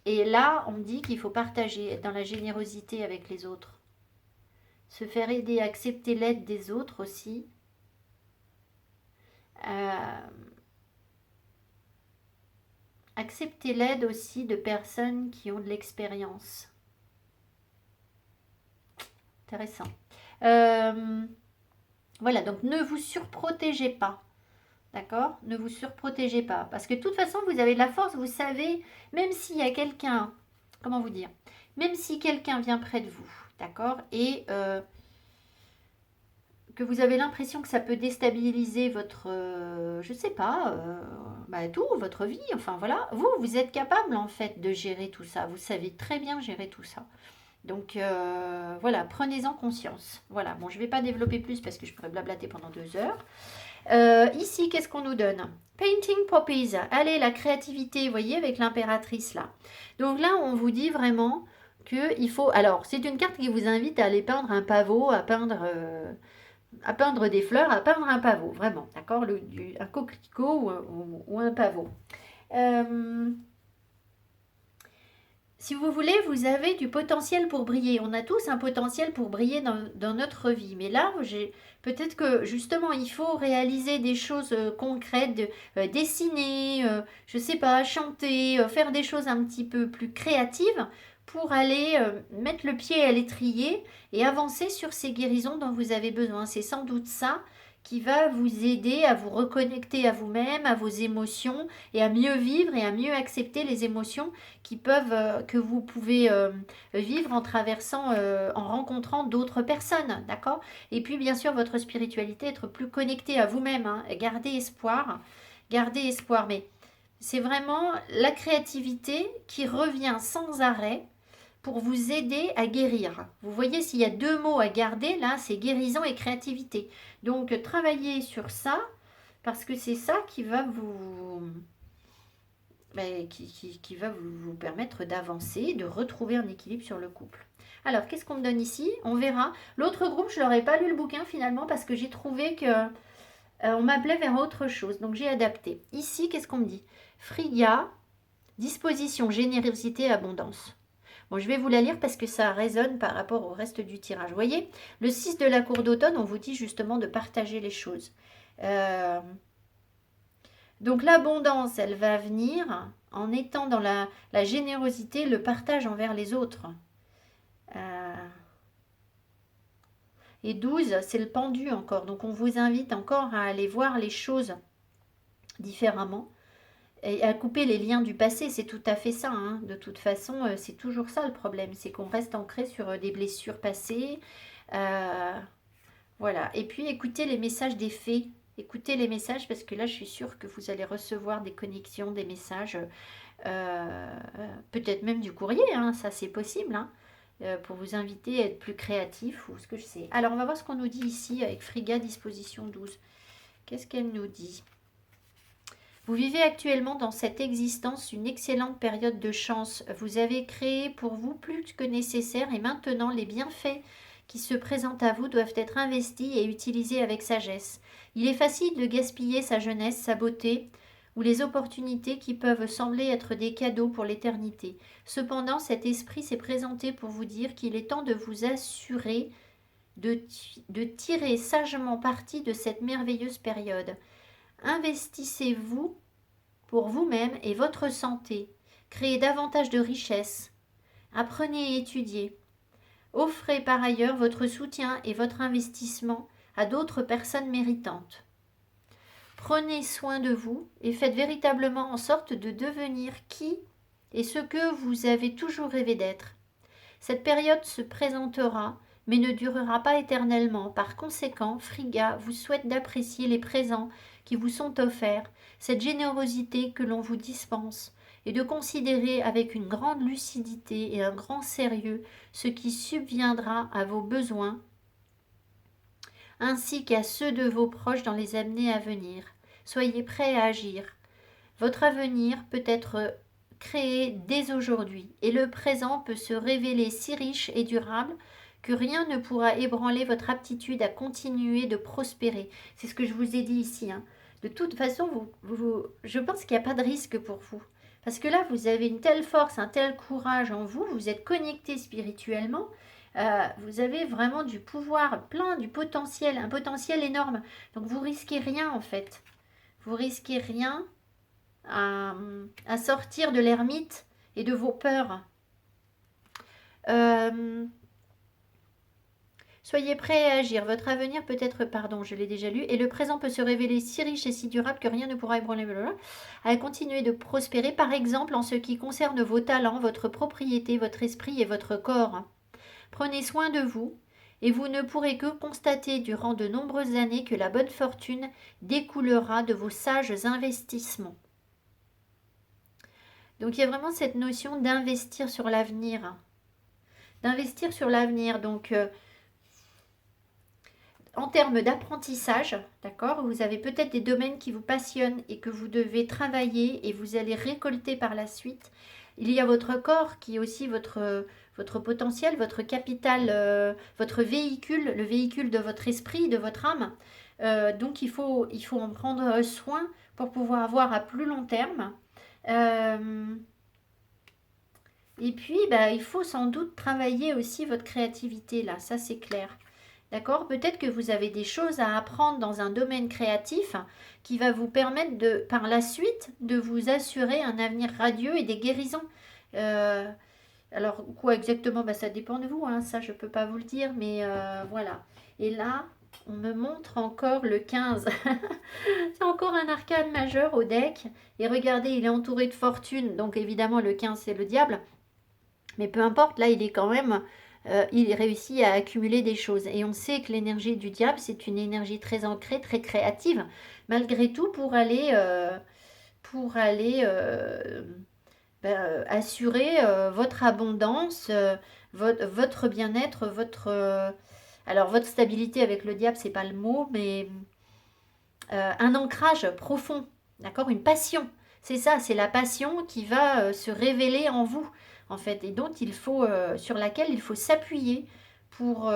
Et là, on me dit qu'il faut partager, être dans la générosité avec les autres. Se faire aider, accepter l'aide des autres aussi. Euh, accepter l'aide aussi de personnes qui ont de l'expérience. Intéressant. Voilà, donc ne vous surprotégez pas. D'accord? Ne vous surprotégez pas. Parce que de toute façon, vous avez de la force, vous savez, même s'il y a quelqu'un, comment vous dire, même si quelqu'un vient près de vous, d'accord? Et que vous avez l'impression que ça peut déstabiliser votre, je sais pas, tout, votre vie, enfin voilà, vous êtes capable en fait de gérer tout ça. Vous savez très bien gérer tout ça. Donc voilà, prenez-en conscience. Voilà, bon, je ne vais pas développer plus parce que je pourrais blablater pendant 2 heures. Ici, qu'est-ce qu'on nous donne? Painting Poppies. Allez, la créativité, vous voyez, avec l'impératrice là. Donc là, on vous dit vraiment qu'il faut... Alors, c'est une carte qui vous invite à aller peindre un pavot, à peindre des fleurs, à peindre un pavot, vraiment, d'accord? Un coquelicot ou un pavot. Si vous voulez, vous avez du potentiel pour briller. On a tous un potentiel pour briller dans notre vie. Mais là, peut-être que justement, il faut réaliser des choses concrètes, dessiner, je ne sais pas, chanter, faire des choses un petit peu plus créatives pour aller mettre le pied à l'étrier et avancer sur ces guérisons dont vous avez besoin. C'est sans doute ça qui va vous aider à vous reconnecter à vous-même, à vos émotions et à mieux vivre et à mieux accepter les émotions que vous pouvez vivre en traversant, en rencontrant d'autres personnes, d'accord? Et puis bien sûr votre spiritualité, être plus connecté à vous-même, hein, garder espoir, mais c'est vraiment la créativité qui revient sans arrêt pour vous aider à guérir. Vous voyez, s'il y a 2 mots à garder, là, c'est guérison et créativité. Donc, travaillez sur ça, parce que c'est ça qui va qui va vous permettre d'avancer, de retrouver un équilibre sur le couple. Alors, qu'est-ce qu'on me donne ici? On verra. L'autre groupe, je n'aurais pas lu le bouquin finalement, parce que j'ai trouvé que on m'appelait vers autre chose, donc j'ai adapté. Ici, qu'est-ce qu'on me dit? Friga, disposition, générosité, abondance. Bon, je vais vous la lire parce que ça résonne par rapport au reste du tirage. Vous voyez, le 6 de la cour d'automne, on vous dit justement de partager les choses. Donc l'abondance, elle va venir en étant dans la générosité, le partage envers les autres. Et 12, c'est le pendu encore. Donc on vous invite encore à aller voir les choses différemment et à couper les liens du passé. C'est tout à fait ça, hein. De toute façon, c'est toujours ça le problème. C'est qu'on reste ancré sur des blessures passées. Voilà. Et puis écoutez les messages des fées. Écoutez les messages parce que là, je suis sûre que vous allez recevoir des connexions, des messages, peut-être même du courrier, hein, ça c'est possible, hein, pour vous inviter à être plus créatif ou ce que je sais. Alors, on va voir ce qu'on nous dit ici avec Friga, disposition 12. Qu'est-ce qu'elle nous dit? Vous vivez actuellement dans cette existence une excellente période de chance. Vous avez créé pour vous plus que nécessaire et maintenant les bienfaits qui se présentent à vous doivent être investis et utilisés avec sagesse. Il est facile de gaspiller sa jeunesse, sa beauté ou les opportunités qui peuvent sembler être des cadeaux pour l'éternité. Cependant, cet esprit s'est présenté pour vous dire qu'il est temps de vous assurer de tirer sagement parti de cette merveilleuse période. Investissez-vous pour vous-même et votre santé. Créez davantage de richesses. Apprenez et étudiez. Offrez par ailleurs votre soutien et votre investissement à d'autres personnes méritantes. Prenez soin de vous et faites véritablement en sorte de devenir qui et ce que vous avez toujours rêvé d'être. Cette période se présentera, mais ne durera pas éternellement. Par conséquent, Frigga vous souhaite d'apprécier les présents qui vous sont offerts, cette générosité que l'on vous dispense, et de considérer avec une grande lucidité et un grand sérieux ce qui subviendra à vos besoins, ainsi qu'à ceux de vos proches dans les années à venir. Soyez prêts à agir. Votre avenir peut être créé dès aujourd'hui, et le présent peut se révéler si riche et durable que rien ne pourra ébranler votre aptitude à continuer de prospérer. C'est ce que je vous ai dit ici, hein. De toute façon, je pense qu'il n'y a pas de risque pour vous. Parce que là, vous avez une telle force, un tel courage en vous, vous êtes connecté spirituellement, vous avez vraiment du pouvoir plein, du potentiel, un potentiel énorme. Donc vous risquez rien en fait. Vous risquez rien à sortir de l'ermite et de vos peurs. Soyez prêts à agir. Votre avenir peut être, pardon, je l'ai déjà lu, et le présent peut se révéler si riche et si durable que rien ne pourra ébranler. À continuer de prospérer, par exemple, en ce qui concerne vos talents, votre propriété, votre esprit et votre corps. Prenez soin de vous, et vous ne pourrez que constater durant de nombreuses années que la bonne fortune découlera de vos sages investissements. Donc il y a vraiment cette notion d'investir sur l'avenir. D'investir sur l'avenir. Donc en termes d'apprentissage, d'accord, vous avez peut-être des domaines qui vous passionnent et que vous devez travailler et vous allez récolter par la suite. Il y a votre corps qui est aussi votre potentiel, votre capital, votre véhicule, le véhicule de votre esprit, de votre âme. Donc il faut en prendre soin pour pouvoir voir à plus long terme. Et puis, il faut sans doute travailler aussi votre créativité, là, ça c'est clair. D'accord? Peut-être que vous avez des choses à apprendre dans un domaine créatif qui va vous permettre par la suite de vous assurer un avenir radieux et des guérisons. Alors, quoi exactement? Ça dépend de vous, hein, ça je ne peux pas vous le dire, mais voilà. Et là, on me montre encore le 15. C'est encore un arcane majeur au deck. Et regardez, il est entouré de fortune. Donc évidemment, le 15, c'est le diable. Mais peu importe, là, il est quand même... il réussit à accumuler des choses. Et on sait que l'énergie du diable, c'est une énergie très ancrée, très créative, malgré tout, pour aller assurer votre abondance, votre bien-être, alors votre stabilité avec le diable, c'est pas le mot, mais un ancrage profond, d'accord, une passion. C'est ça, c'est la passion qui va se révéler en vous, en fait, et dont sur laquelle il faut s'appuyer pour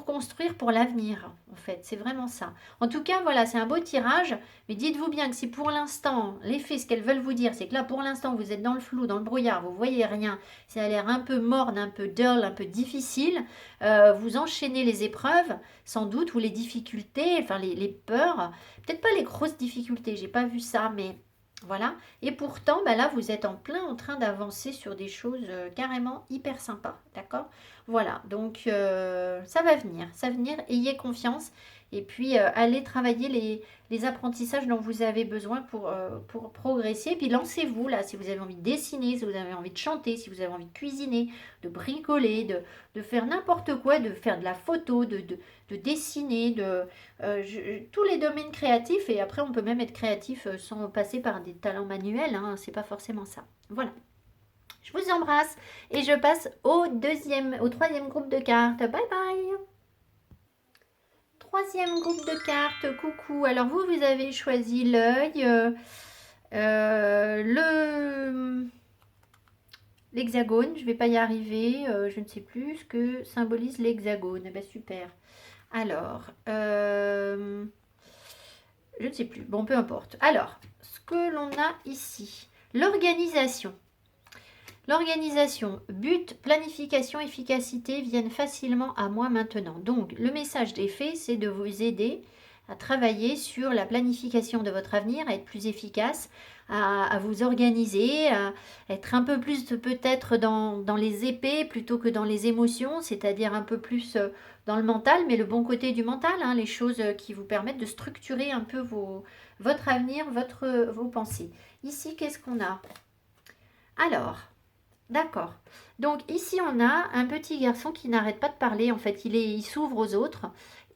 construire pour l'avenir, en fait. C'est vraiment ça. En tout cas, voilà, c'est un beau tirage, mais dites-vous bien que si pour l'instant, les fées, ce qu'elles veulent vous dire, c'est que là, pour l'instant, vous êtes dans le flou, dans le brouillard, vous voyez rien, ça a l'air un peu morne, un peu dull, un peu difficile, vous enchaînez les épreuves, sans doute, ou les difficultés, enfin les peurs, peut-être pas les grosses difficultés, j'ai pas vu ça, mais voilà. Et pourtant, là, vous êtes en train d'avancer sur des choses carrément hyper sympas, d'accord? Voilà, donc ça va venir, ayez confiance. Et puis, allez travailler les apprentissages dont vous avez besoin pour progresser. Et puis, lancez-vous là, si vous avez envie de dessiner, si vous avez envie de chanter, si vous avez envie de cuisiner, de bricoler, de faire n'importe quoi, de faire de la photo, de dessiner, tous les domaines créatifs. Et après, on peut même être créatif sans passer par des talents manuels, hein, c'est pas forcément ça. Voilà. Je vous embrasse et je passe au troisième groupe de cartes. Bye bye. Troisième groupe de cartes, coucou. Alors vous avez choisi l'œil, l'hexagone. Je ne vais pas y arriver. Je ne sais plus ce que symbolise l'hexagone. Super. Alors, je ne sais plus. Bon, peu importe. Alors, ce que l'on a ici, l'organisation. L'organisation, but, planification, efficacité viennent facilement à moi maintenant. Donc, le message des fées, c'est de vous aider à travailler sur la planification de votre avenir, à être plus efficace, à vous organiser, à être un peu plus peut-être dans les épées plutôt que dans les émotions, c'est-à-dire un peu plus dans le mental, mais le bon côté du mental, hein, les choses qui vous permettent de structurer un peu votre avenir, vos pensées. Ici, qu'est-ce qu'on a ? Alors, d'accord. Donc ici, on a un petit garçon qui n'arrête pas de parler. En fait, il s'ouvre aux autres.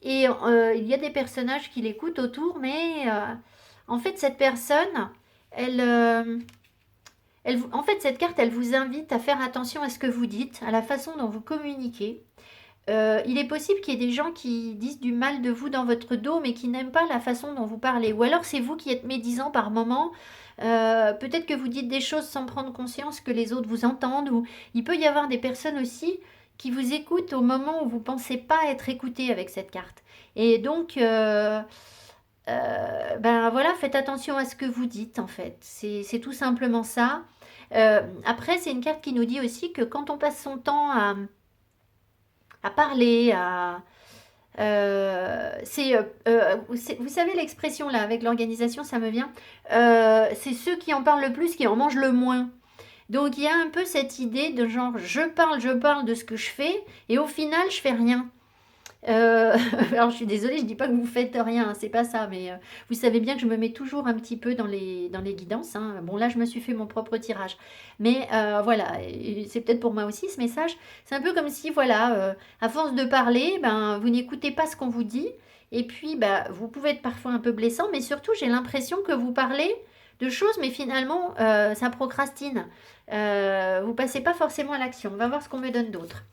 Et il y a des personnages qui l'écoutent autour, mais en fait, cette personne, elle, en fait, cette carte, elle vous invite à faire attention à ce que vous dites, à la façon dont vous communiquez. Il est possible qu'il y ait des gens qui disent du mal de vous dans votre dos, mais qui n'aiment pas la façon dont vous parlez. Ou alors c'est vous qui êtes médisant par moment. Peut-être que vous dites des choses sans prendre conscience que les autres vous entendent. Ou il peut y avoir des personnes aussi qui vous écoutent au moment où vous ne pensez pas être écouté avec cette carte. Et donc, ben voilà, faites attention à ce que vous dites en fait. C'est tout simplement ça. Après, c'est une carte qui nous dit aussi que quand on passe son temps à parler, vous savez l'expression là, avec l'organisation, ça me vient. C'est ceux qui en parlent le plus qui en mangent le moins. Donc il y a un peu cette idée de genre je parle de ce que je fais et au final je fais rien. Alors je suis désolée, je dis pas que vous faites rien, hein, c'est pas ça, mais vous savez bien que je me mets toujours un petit peu dans les guidances, hein. Bon là je me suis fait mon propre tirage, mais voilà, c'est peut-être pour moi aussi ce message. C'est un peu comme si voilà, à force de parler, ben vous n'écoutez pas ce qu'on vous dit, et puis bah vous pouvez être parfois un peu blessant, mais surtout j'ai l'impression que vous parlez de choses, mais finalement ça procrastine. Vous passez pas forcément à l'action. On va voir ce qu'on me donne d'autre.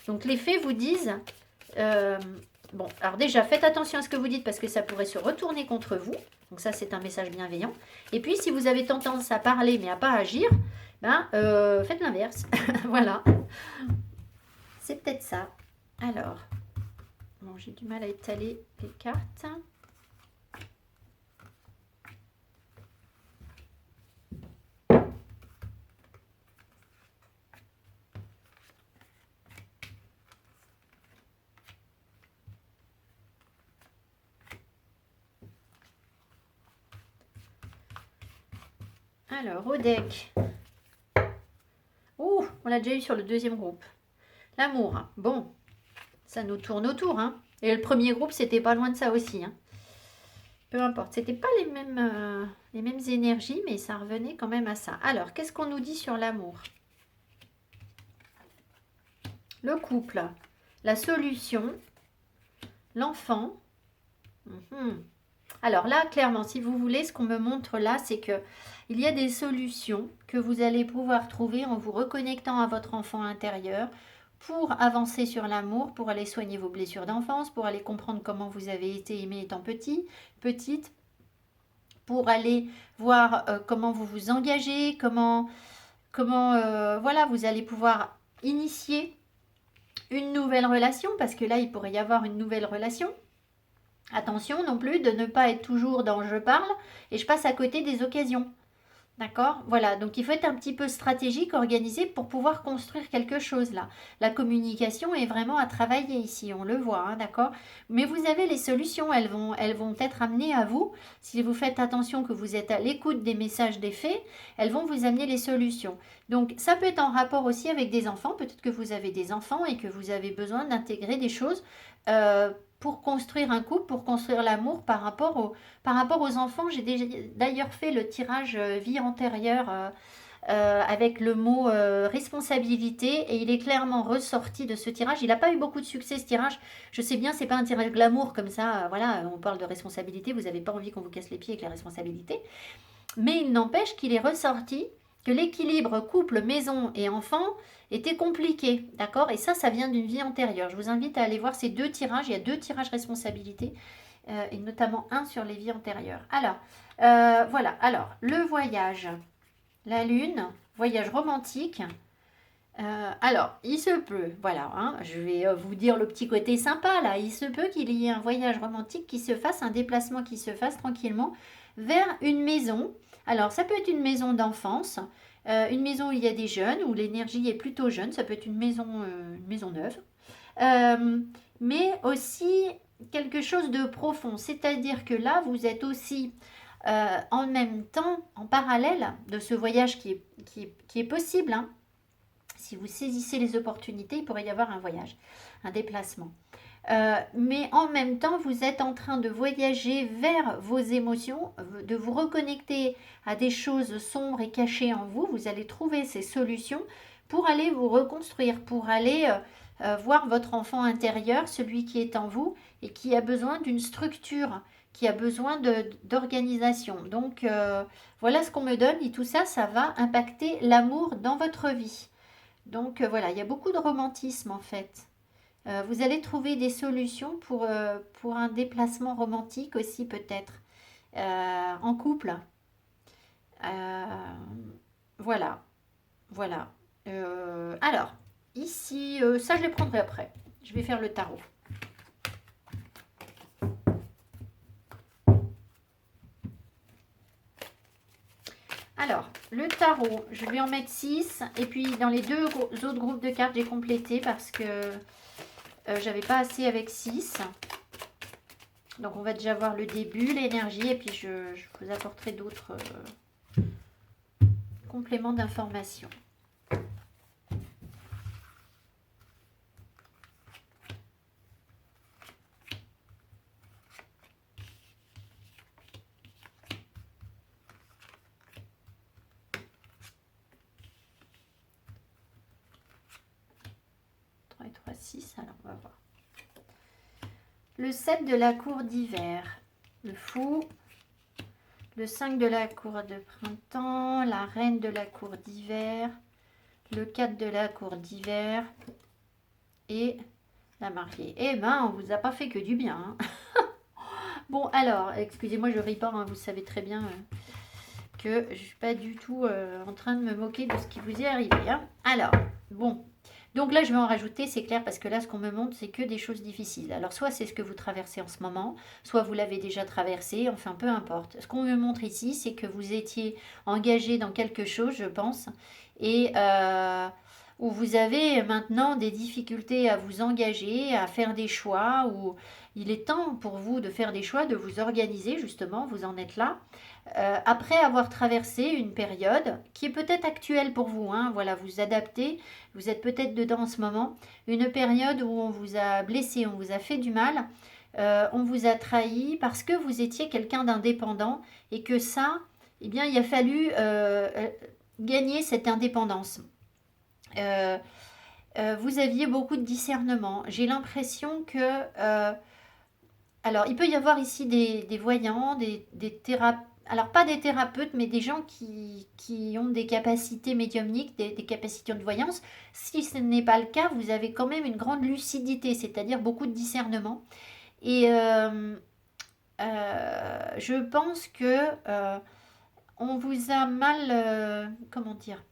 Donc les faits vous disent euh, bon, alors déjà, faites attention à ce que vous dites parce que ça pourrait se retourner contre vous. Donc ça, c'est un message bienveillant. Et puis, si vous avez tendance à parler mais à pas agir, ben, faites l'inverse. Voilà. C'est peut-être ça. Alors, bon, j'ai du mal à étaler les cartes. Alors, au deck. Ouh, on l'a déjà eu sur le deuxième groupe. L'amour. Bon, ça nous tourne autour, hein. Et le premier groupe, c'était pas loin de ça aussi, hein. Peu importe, c'était pas les mêmes énergies, mais ça revenait quand même à ça. Alors, qu'est-ce qu'on nous dit sur l'amour? Le couple, la solution, l'enfant. Alors là, clairement, si vous voulez, ce qu'on me montre là, c'est que il y a des solutions que vous allez pouvoir trouver en vous reconnectant à votre enfant intérieur pour avancer sur l'amour, pour aller soigner vos blessures d'enfance, pour aller comprendre comment vous avez été aimé étant petit, petite, pour aller voir comment vous vous engagez, comment voilà, vous allez pouvoir initier une nouvelle relation, parce que là, il pourrait y avoir une nouvelle relation. Attention non plus de ne pas être toujours dans je parle et je passe à côté des occasions. D'accord? Voilà, donc il faut être un petit peu stratégique, organisé pour pouvoir construire quelque chose là. La communication est vraiment à travailler ici, on le voit, hein, d'accord? Mais vous avez les solutions, elles vont être amenées à vous. Si vous faites attention que vous êtes à l'écoute des messages des faits, elles vont vous amener les solutions. Donc ça peut être en rapport aussi avec des enfants, peut-être que vous avez des enfants et que vous avez besoin d'intégrer des choses pour construire un couple, pour construire l'amour par rapport aux enfants. J'ai d'ailleurs fait le tirage vie antérieure avec le mot responsabilité et il est clairement ressorti de ce tirage. Il n'a pas eu beaucoup de succès ce tirage. Je sais bien, c'est pas un tirage glamour comme ça. Voilà, on parle de responsabilité. Vous n'avez pas envie qu'on vous casse les pieds avec la responsabilité. Mais il n'empêche qu'il est ressorti que l'équilibre couple, maison et enfant était compliqué, d'accord? Et ça vient d'une vie antérieure. Je vous invite à aller voir ces deux tirages. Il y a deux tirages responsabilité, et notamment un sur les vies antérieures. Alors, voilà. Alors, le voyage, la lune, voyage romantique. Alors, il se peut, voilà, hein, je vais vous dire le petit côté sympa là, il se peut qu'il y ait un voyage romantique qui se fasse, un déplacement qui se fasse tranquillement vers une maison. Alors, ça peut être une maison d'enfance, une maison où il y a des jeunes, où l'énergie est plutôt jeune, ça peut être une maison neuve, mais aussi quelque chose de profond, c'est-à-dire que là, vous êtes aussi en même temps, en parallèle de ce voyage qui est possible, hein. Si vous saisissez les opportunités, il pourrait y avoir un voyage, un déplacement. Mais en même temps, vous êtes en train de voyager vers vos émotions, de vous reconnecter à des choses sombres et cachées en vous. Vous allez trouver ces solutions pour aller vous reconstruire, pour aller voir votre enfant intérieur, celui qui est en vous et qui a besoin d'une structure, qui a besoin d'organisation. Donc voilà ce qu'on me donne et tout ça, ça va impacter l'amour dans votre vie. Donc voilà, il y a beaucoup de romantisme en fait. Vous allez trouver des solutions pour un déplacement romantique aussi peut-être, en couple. Euh, voilà, voilà. Alors, ici, ça je les prendrai après. Je vais faire le tarot. Alors, le tarot, je vais en mettre 6. Et puis, dans les deux autres groupes de cartes, j'ai complété parce que j'avais pas assez avec 6. Donc, on va déjà voir le début, l'énergie. Et puis, je vous apporterai d'autres compléments d'information. Et 3, 6, alors on va voir. Le 7 de la cour d'hiver, le fou, le 5 de la cour de printemps, la reine de la cour d'hiver, le 4 de la cour d'hiver et la mariée. Eh ben, on vous a pas fait que du bien. Hein. Bon, alors, excusez-moi, je ris pas, hein, vous savez très bien que je suis pas du tout en train de me moquer de ce qui vous est arrivé. Hein. Alors, bon. Donc là, je vais en rajouter, c'est clair, parce que là, ce qu'on me montre, c'est que des choses difficiles. Alors, soit c'est ce que vous traversez en ce moment, soit vous l'avez déjà traversé, enfin, peu importe. Ce qu'on me montre ici, c'est que vous étiez engagé dans quelque chose, je pense, et où vous avez maintenant des difficultés à vous engager, à faire des choix, où il est temps pour vous de faire des choix, de vous organiser, justement, vous en êtes là. Après avoir traversé une période qui est peut-être actuelle pour vous, hein, voilà, vous adaptez, vous êtes peut-être dedans en ce moment, une période où on vous a blessé, on vous a fait du mal, on vous a trahi parce que vous étiez quelqu'un d'indépendant et que ça, eh bien, il a fallu gagner cette indépendance. Vous aviez beaucoup de discernement. J'ai l'impression que... alors, il peut y avoir ici des voyants, des thérapeutes. Alors, pas des thérapeutes, mais des gens qui ont des capacités médiumniques, des capacités de voyance. Si ce n'est pas le cas, vous avez quand même une grande lucidité, c'est-à-dire beaucoup de discernement. Et je pense que on vous a mal... comment dire?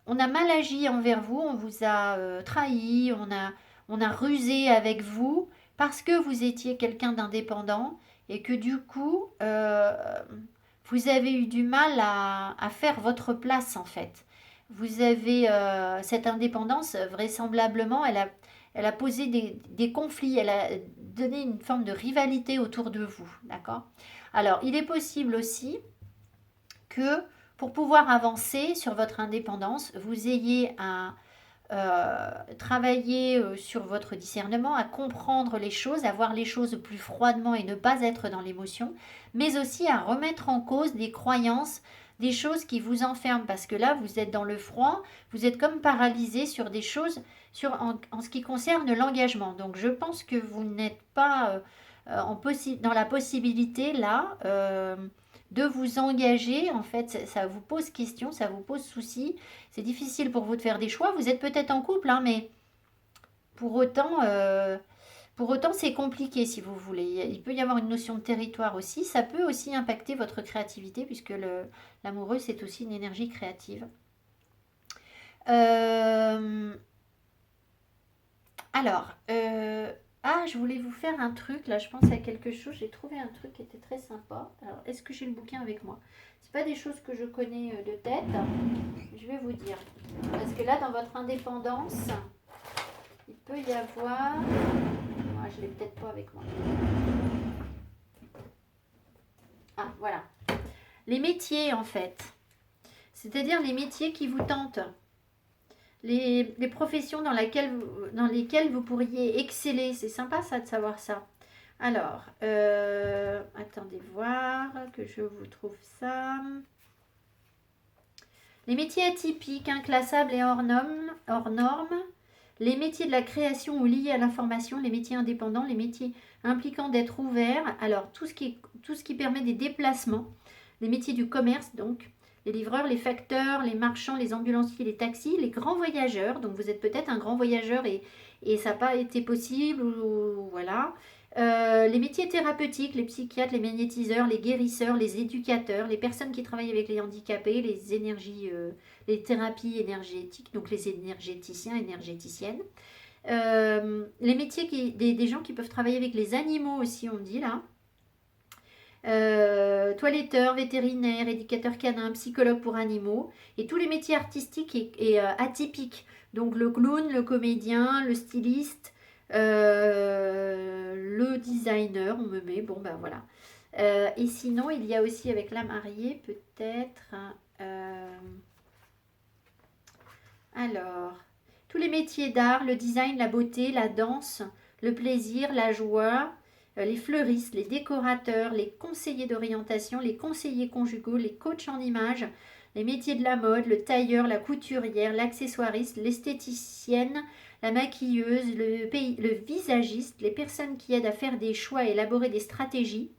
On a mal agi envers vous, on vous a trahi, on a rusé avec vous parce que vous étiez quelqu'un d'indépendant et que du coup, vous avez eu du mal à faire votre place en fait. Vous avez cette indépendance, vraisemblablement, elle a posé des conflits, elle a donné une forme de rivalité autour de vous, d'accord? Alors, il est possible aussi que pour pouvoir avancer sur votre indépendance, vous ayez à travailler sur votre discernement, à comprendre les choses, à voir les choses plus froidement et ne pas être dans l'émotion, mais aussi à remettre en cause des croyances, des choses qui vous enferment, parce que là, vous êtes dans le froid, vous êtes comme paralysé sur des choses en ce qui concerne l'engagement. Donc, je pense que vous n'êtes pas dans la possibilité, là, de vous engager. En fait, ça vous pose question, ça vous pose souci. C'est difficile pour vous de faire des choix. Vous êtes peut-être en couple, hein, mais pour autant, c'est compliqué si vous voulez. Il peut y avoir une notion de territoire aussi. Ça peut aussi impacter votre créativité puisque l'amoureux, c'est aussi une énergie créative. Alors, je voulais vous faire un truc. Là, je pense à quelque chose. J'ai trouvé un truc qui était très sympa. Alors, est-ce que j'ai le bouquin avec moi? C'est pas des choses que je connais de tête. Je vais vous dire. Parce que là, dans votre indépendance, il peut y avoir... Moi, je l'ai peut-être pas avec moi. Ah, voilà. Les métiers, en fait. C'est-à-dire les métiers qui vous tentent. les professions dans lesquelles vous pourriez exceller. C'est sympa ça de savoir ça. Alors, attendez voir que je vous trouve ça. Les métiers atypiques, inclassables et hors normes, les métiers de la création ou liés à l'information, les métiers indépendants, les métiers impliquant d'être ouverts, alors tout ce qui permet des déplacements, les métiers du commerce donc, les livreurs, les facteurs, les marchands, les ambulanciers, les taxis, les grands voyageurs, donc vous êtes peut-être un grand voyageur et ça n'a pas été possible, ou voilà. Les métiers thérapeutiques, les psychiatres, les magnétiseurs, les guérisseurs, les éducateurs, les personnes qui travaillent avec les handicapés, les thérapies énergétiques, donc les énergéticiens, énergéticiennes. Les métiers des gens qui peuvent travailler avec les animaux aussi, on dit là. Toiletteur, vétérinaire, éducateur canin, psychologue pour animaux, et tous les métiers artistiques et atypiques. Donc le clown, le comédien, le styliste, le designer, on me met, bon ben voilà. Et sinon, il y a aussi avec la mariée, peut-être, alors, tous les métiers d'art, le design, la beauté, la danse, le plaisir, la joie, les fleuristes, les décorateurs, les conseillers d'orientation, les conseillers conjugaux, les coachs en images, les métiers de la mode, le tailleur, la couturière, l'accessoiriste, l'esthéticienne, la maquilleuse, le visagiste, les personnes qui aident à faire des choix et élaborer des stratégies,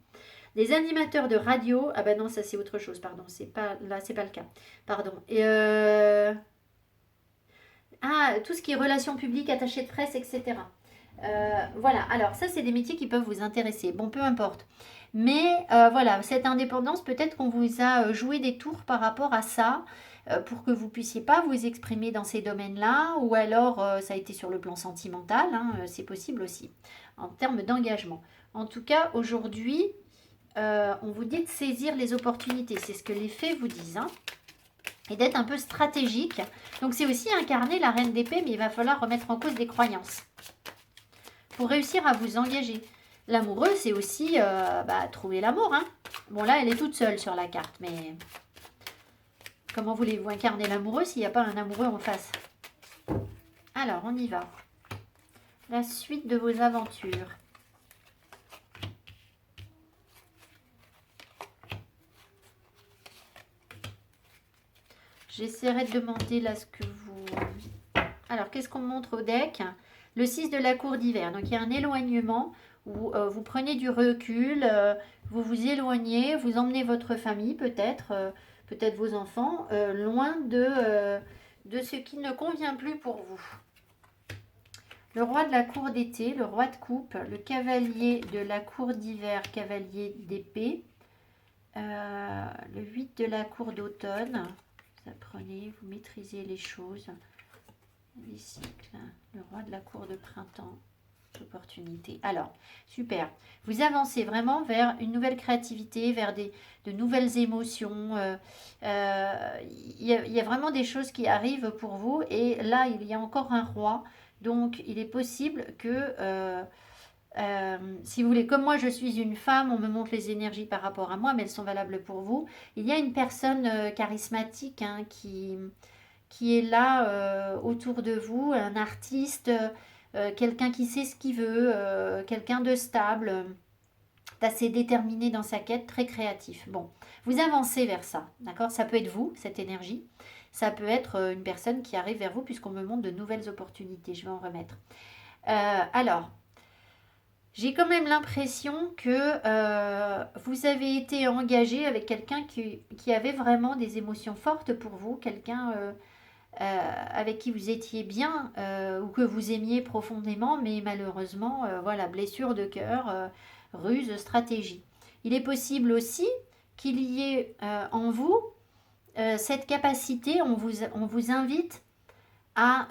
les animateurs de radio, ah ben non, ça c'est autre chose, pardon, c'est pas le cas, pardon, et tout ce qui est relations publiques, attachés de presse, etc. Voilà, alors ça c'est des métiers qui peuvent vous intéresser, bon peu importe. Mais voilà, cette indépendance, peut-être qu'on vous a joué des tours par rapport à ça, pour que vous puissiez pas vous exprimer dans ces domaines-là, ou alors ça a été sur le plan sentimental, hein, c'est possible aussi, en termes d'engagement. En tout cas, aujourd'hui, on vous dit de saisir les opportunités, c'est ce que les faits vous disent, hein, et d'être un peu stratégique. Donc c'est aussi incarner la reine d'épée, mais il va falloir remettre en cause des croyances pour réussir à vous engager. L'amoureux, c'est aussi trouver l'amour. Hein. Bon, là, elle est toute seule sur la carte, mais comment voulez-vous incarner l'amoureux s'il n'y a pas un amoureux en face? Alors, on y va. La suite de vos aventures. J'essaierai de demander là ce que vous... Alors, qu'est-ce qu'on montre au deck? Le 6 de la cour d'hiver. Donc, il y a un éloignement où vous prenez du recul, vous vous éloignez, vous emmenez votre famille peut-être, peut-être vos enfants, loin de ce qui ne convient plus pour vous. Le roi de la cour d'été, le roi de coupe, le cavalier de la cour d'hiver, cavalier d'épée, le 8 de la cour d'automne. Vous apprenez, vous maîtrisez les choses. Les cycles, le roi de la cour de printemps, opportunité. Alors, super. Vous avancez vraiment vers une nouvelle créativité, vers de nouvelles émotions. Il y a vraiment des choses qui arrivent pour vous. Et là, il y a encore un roi. Donc, il est possible que, si vous voulez, comme moi, je suis une femme, on me montre les énergies par rapport à moi, mais elles sont valables pour vous. Il y a une personne charismatique, hein, qui est là autour de vous, un artiste, quelqu'un qui sait ce qu'il veut, quelqu'un de stable, assez déterminé dans sa quête, très créatif. Bon, vous avancez vers ça, d'accord? Ça peut être vous, cette énergie. Ça peut être une personne qui arrive vers vous puisqu'on me montre de nouvelles opportunités. Je vais en remettre. Alors, j'ai quand même l'impression que vous avez été engagé avec quelqu'un qui avait vraiment des émotions fortes pour vous, quelqu'un avec qui vous étiez bien ou que vous aimiez profondément, mais malheureusement, voilà, blessure de cœur, ruse, stratégie. Il est possible aussi qu'il y ait en vous cette capacité, on vous invite à,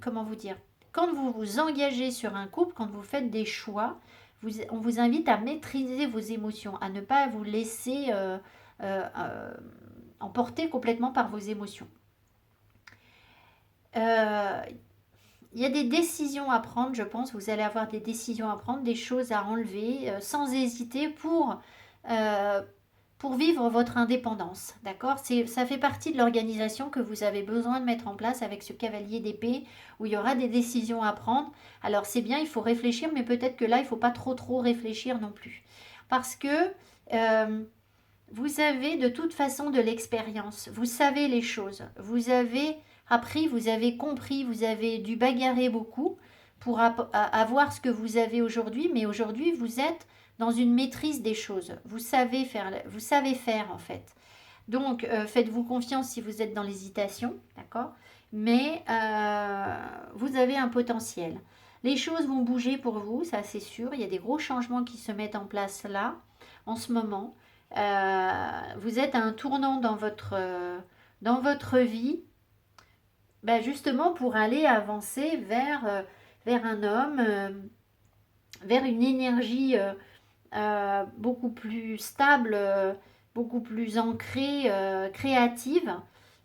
comment vous dire, quand vous vous engagez sur un couple, quand vous faites des choix, on vous invite à maîtriser vos émotions, à ne pas vous laisser emporter complètement par vos émotions. Il y a des décisions à prendre, je pense. Vous allez avoir des décisions à prendre, des choses à enlever sans hésiter pour pour vivre votre indépendance, d'accord? Ça fait partie de l'organisation que vous avez besoin de mettre en place avec ce cavalier d'épée, où il y aura des décisions à prendre. Alors c'est bien, il faut réfléchir, mais peut-être que là, il ne faut pas trop réfléchir non plus. Parce que vous avez de toute façon de l'expérience, vous savez les choses, vous avez appris, vous avez compris, vous avez dû bagarrer beaucoup pour avoir ce que vous avez aujourd'hui, mais aujourd'hui, vous êtes dans une maîtrise des choses. Vous savez faire en fait. Donc, faites-vous confiance si vous êtes dans l'hésitation, d'accord? Mais vous avez un potentiel. Les choses vont bouger pour vous, ça c'est sûr. Il y a des gros changements qui se mettent en place là, en ce moment. Vous êtes à un tournant dans votre vie, ben justement pour aller avancer vers un homme, vers une énergie beaucoup plus stable, beaucoup plus ancrée, créative,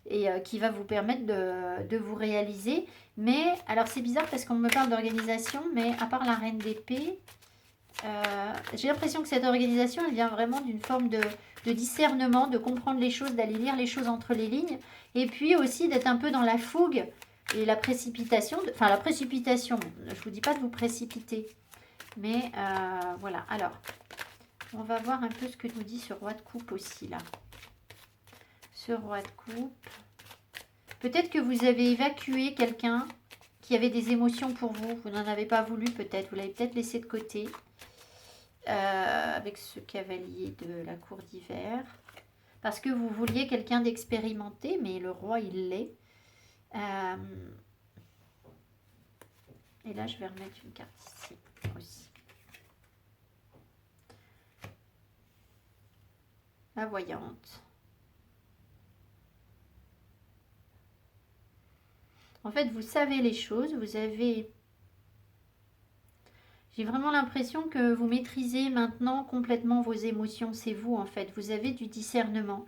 et qui va vous permettre de vous réaliser. Mais, alors c'est bizarre parce qu'on me parle d'organisation, mais à part la reine d'épée, j'ai l'impression que cette organisation, elle vient vraiment d'une forme de discernement, de comprendre les choses, d'aller lire les choses entre les lignes, et puis aussi d'être un peu dans la fougue et la précipitation. Enfin, la précipitation, je ne vous dis pas de vous précipiter, mais voilà. Alors, on va voir un peu ce que nous dit ce roi de coupe aussi, là. Ce roi de coupe. Peut-être que vous avez évacué quelqu'un qui avait des émotions pour vous. Vous n'en avez pas voulu peut-être. Vous l'avez peut-être laissé de côté. Avec ce cavalier de la cour d'hiver. Parce que vous vouliez quelqu'un d'expérimenté, mais le roi, il l'est. Et là, je vais remettre une carte ici aussi. La voyante. En fait, vous savez les choses, vous avez... J'ai vraiment l'impression que vous maîtrisez maintenant complètement vos émotions. C'est vous, en fait. Vous avez du discernement.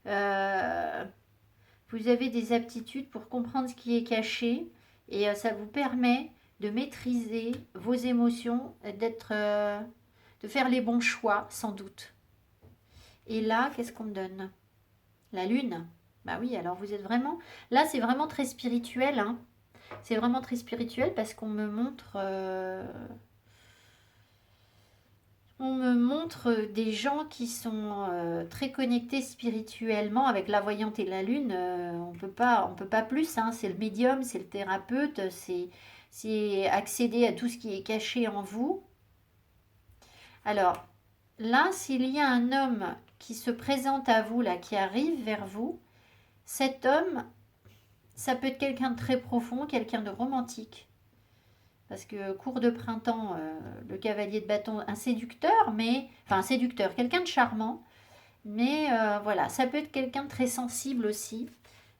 Vous avez des aptitudes pour comprendre ce qui est caché. Et ça vous permet de maîtriser vos émotions, de faire les bons choix, sans doute. Et là, qu'est-ce qu'on me donne? La lune. Bah oui, alors vous êtes vraiment... Là, c'est vraiment très spirituel, hein. C'est vraiment très spirituel parce qu'on me montre... On me montre des gens qui sont très connectés spirituellement avec la voyante et la lune. On peut pas plus, hein. C'est le médium, c'est le thérapeute, c'est accéder à tout ce qui est caché en vous. Alors, là, s'il y a un homme qui se présente à vous, là, qui arrive vers vous, cet homme, ça peut être quelqu'un de très profond, quelqu'un de romantique. Parce que cours de printemps, le cavalier de bâton, un séducteur, mais... Enfin, un séducteur, quelqu'un de charmant. Mais voilà, ça peut être quelqu'un de très sensible aussi.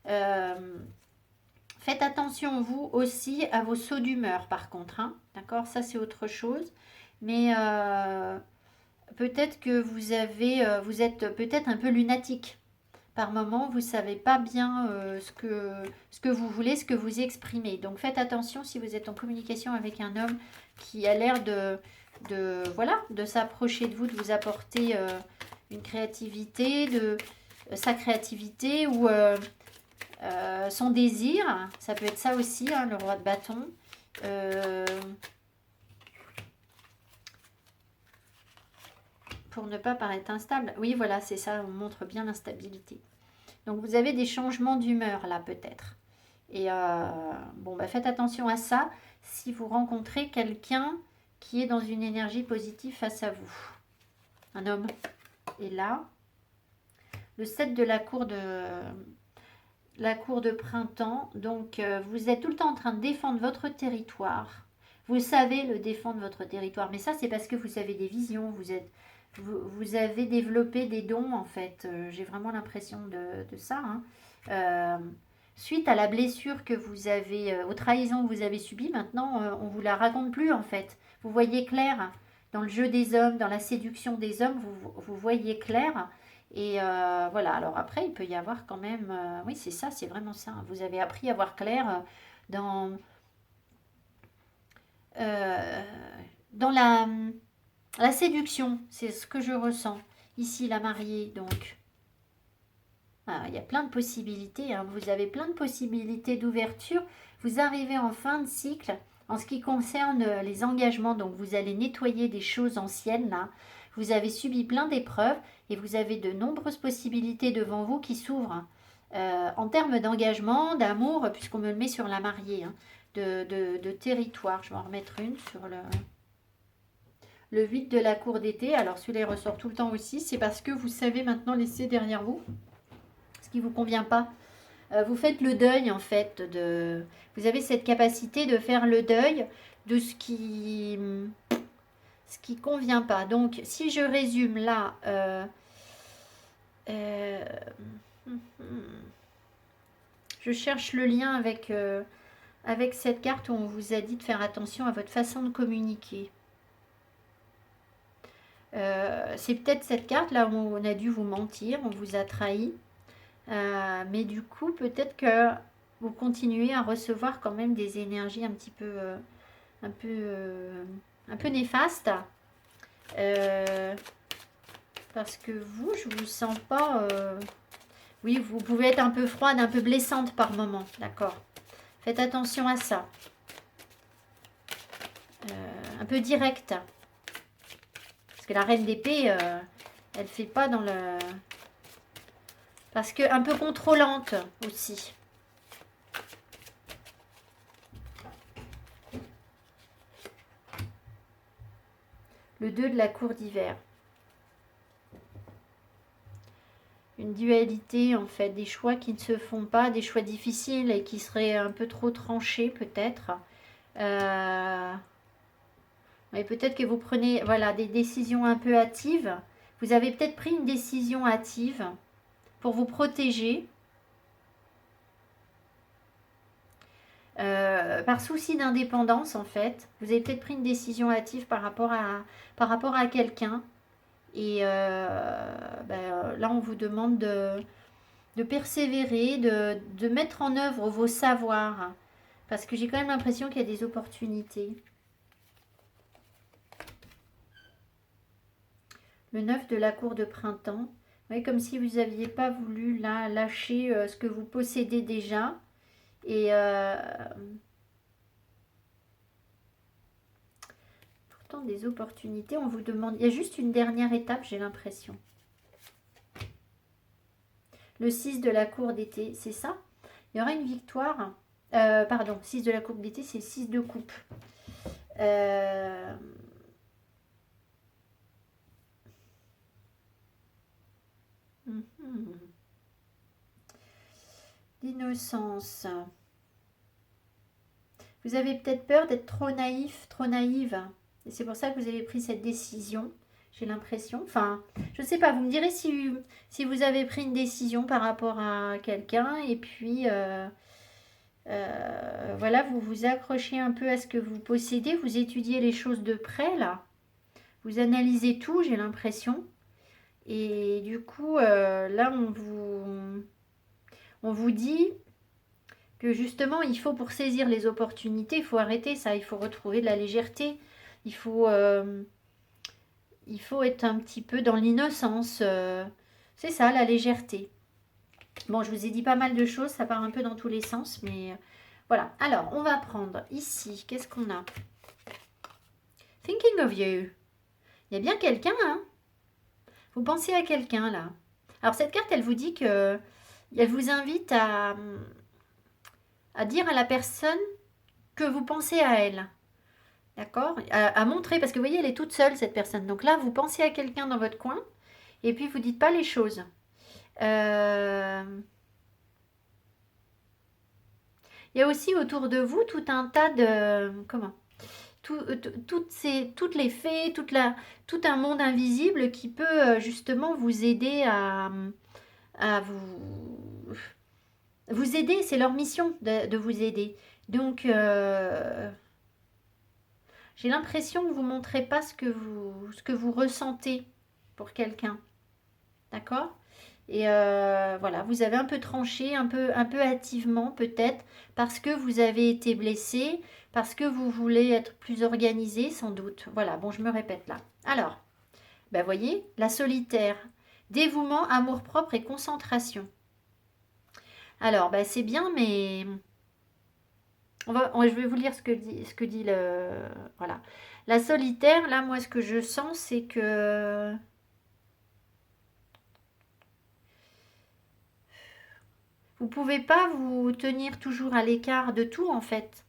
Faites attention, vous aussi, à vos sauts d'humeur, par contre. Hein. D'accord? Ça, c'est autre chose. Mais peut-être que vous êtes peut-être un peu lunatique. Par moment, vous ne savez pas bien ce que vous voulez, ce que vous exprimez. Donc faites attention si vous êtes en communication avec un homme qui a l'air de s'approcher de vous, de vous apporter une créativité, sa créativité ou son désir. Ça peut être ça aussi, hein, le roi de bâton. Pour ne pas paraître instable. Oui, voilà, c'est ça, on montre bien l'instabilité. Donc, vous avez des changements d'humeur, là, peut-être. Et, bon, bah, faites attention à ça si vous rencontrez quelqu'un qui est dans une énergie positive face à vous. Un homme. Et là, le 7 de la cour de printemps. Donc, vous êtes tout le temps en train de défendre votre territoire. Vous savez le défendre, votre territoire. Mais ça, c'est parce que vous avez des visions, vous avez développé des dons, en fait. J'ai vraiment l'impression de ça. Hein. Suite à la blessure que vous avez, aux trahisons que vous avez subies, maintenant, on ne vous la raconte plus, en fait. Vous voyez clair dans le jeu des hommes, dans la séduction des hommes, vous voyez clair. Et voilà, alors après, il peut y avoir quand même... oui, c'est ça, c'est vraiment ça. Vous avez appris à voir clair dans la séduction, c'est ce que je ressens. Ici, la mariée, donc. Ah, il y a plein de possibilités. Hein. Vous avez plein de possibilités d'ouverture. Vous arrivez en fin de cycle. En ce qui concerne les engagements, donc vous allez nettoyer des choses anciennes, là. Vous avez subi plein d'épreuves et vous avez de nombreuses possibilités devant vous qui s'ouvrent. En termes d'engagement, d'amour, puisqu'on me le met sur la mariée, hein, de territoire. Je vais en remettre une sur le 8 de la cour d'été. Alors celui-là il ressort tout le temps aussi. C'est parce que vous savez maintenant laisser derrière vous ce qui ne vous convient pas. Vous faites le deuil en fait. Vous avez cette capacité de faire le deuil de ce qui convient pas. Donc si je résume là... je cherche le lien avec cette carte où on vous a dit de faire attention à votre façon de communiquer. C'est peut-être cette carte là où on a dû vous mentir, on vous a trahi. Mais du coup, peut-être que vous continuez à recevoir quand même des énergies un petit peu, un peu néfastes. Parce que vous, je vous sens pas... Oui, vous pouvez être un peu froide, un peu blessante par moment, d'accord. Faites attention à ça. Un peu directe. Parce que la reine d'épée, elle fait pas dans le... Parce que un peu contrôlante aussi. Le 2 de la cour d'hiver. Une dualité en fait, des choix qui ne se font pas, des choix difficiles et qui seraient un peu trop tranchés peut-être. Et peut-être que vous prenez voilà, des décisions un peu hâtives. Vous avez peut-être pris une décision hâtive pour vous protéger. Par souci d'indépendance en fait. Vous avez peut-être pris une décision hâtive par rapport à quelqu'un. Et là, on vous demande de persévérer, de mettre en œuvre vos savoirs. Parce que j'ai quand même l'impression qu'il y a des opportunités. Le 9 de la cour de printemps. Oui, comme si vous n'aviez pas voulu là, lâcher ce que vous possédez déjà. Et pourtant, des opportunités, on vous demande... Il y a juste une dernière étape, j'ai l'impression. Le 6 de la cour d'été, c'est ça? Il y aura une victoire. Pardon, 6 de la cour d'été, c'est 6 de coupe. L'innocence. Vous avez peut-être peur d'être trop naïf, trop naïve. Et c'est pour ça que vous avez pris cette décision. J'ai l'impression. Enfin, je ne sais pas. Vous me direz si vous avez pris une décision par rapport à quelqu'un. Et puis, voilà, vous vous accrochez un peu à ce que vous possédez. Vous étudiez les choses de près, là. Vous analysez tout, j'ai l'impression. Et du coup, là, on vous dit que justement, il faut pour saisir les opportunités, il faut arrêter ça, il faut retrouver de la légèreté, il faut être un petit peu dans l'innocence. C'est ça, la légèreté. Bon, je vous ai dit pas mal de choses, ça part un peu dans tous les sens, mais voilà. Alors, on va prendre ici, qu'est-ce qu'on a? Thinking of you. Il y a bien quelqu'un, hein? Vous pensez à quelqu'un, là. Alors, cette carte, elle vous dit que... Elle vous invite à dire à la personne que vous pensez à elle. D'accord? À montrer, parce que vous voyez, elle est toute seule, cette personne. Donc là, vous pensez à quelqu'un dans votre coin, et puis vous dites pas les choses. Il y a aussi autour de vous tout un tas de... Comment? Toutes les fées, tout un monde invisible qui peut justement vous aider à vous aider. C'est leur mission de vous aider. Donc, j'ai l'impression que vous ne montrez pas ce que vous ressentez pour quelqu'un. D'accord? Et voilà, vous avez un peu tranché, un peu hâtivement peut-être, parce que vous avez été blessé, parce que vous voulez être plus organisé sans doute. Voilà, bon, je me répète là. Alors, Ben voyez, la solitaire, dévouement, amour-propre et concentration. Alors, ben, c'est bien, mais je vais vous lire ce que dit le... Voilà. La solitaire, là, moi, ce que je sens, c'est que vous pouvez pas vous tenir toujours à l'écart de tout, en fait.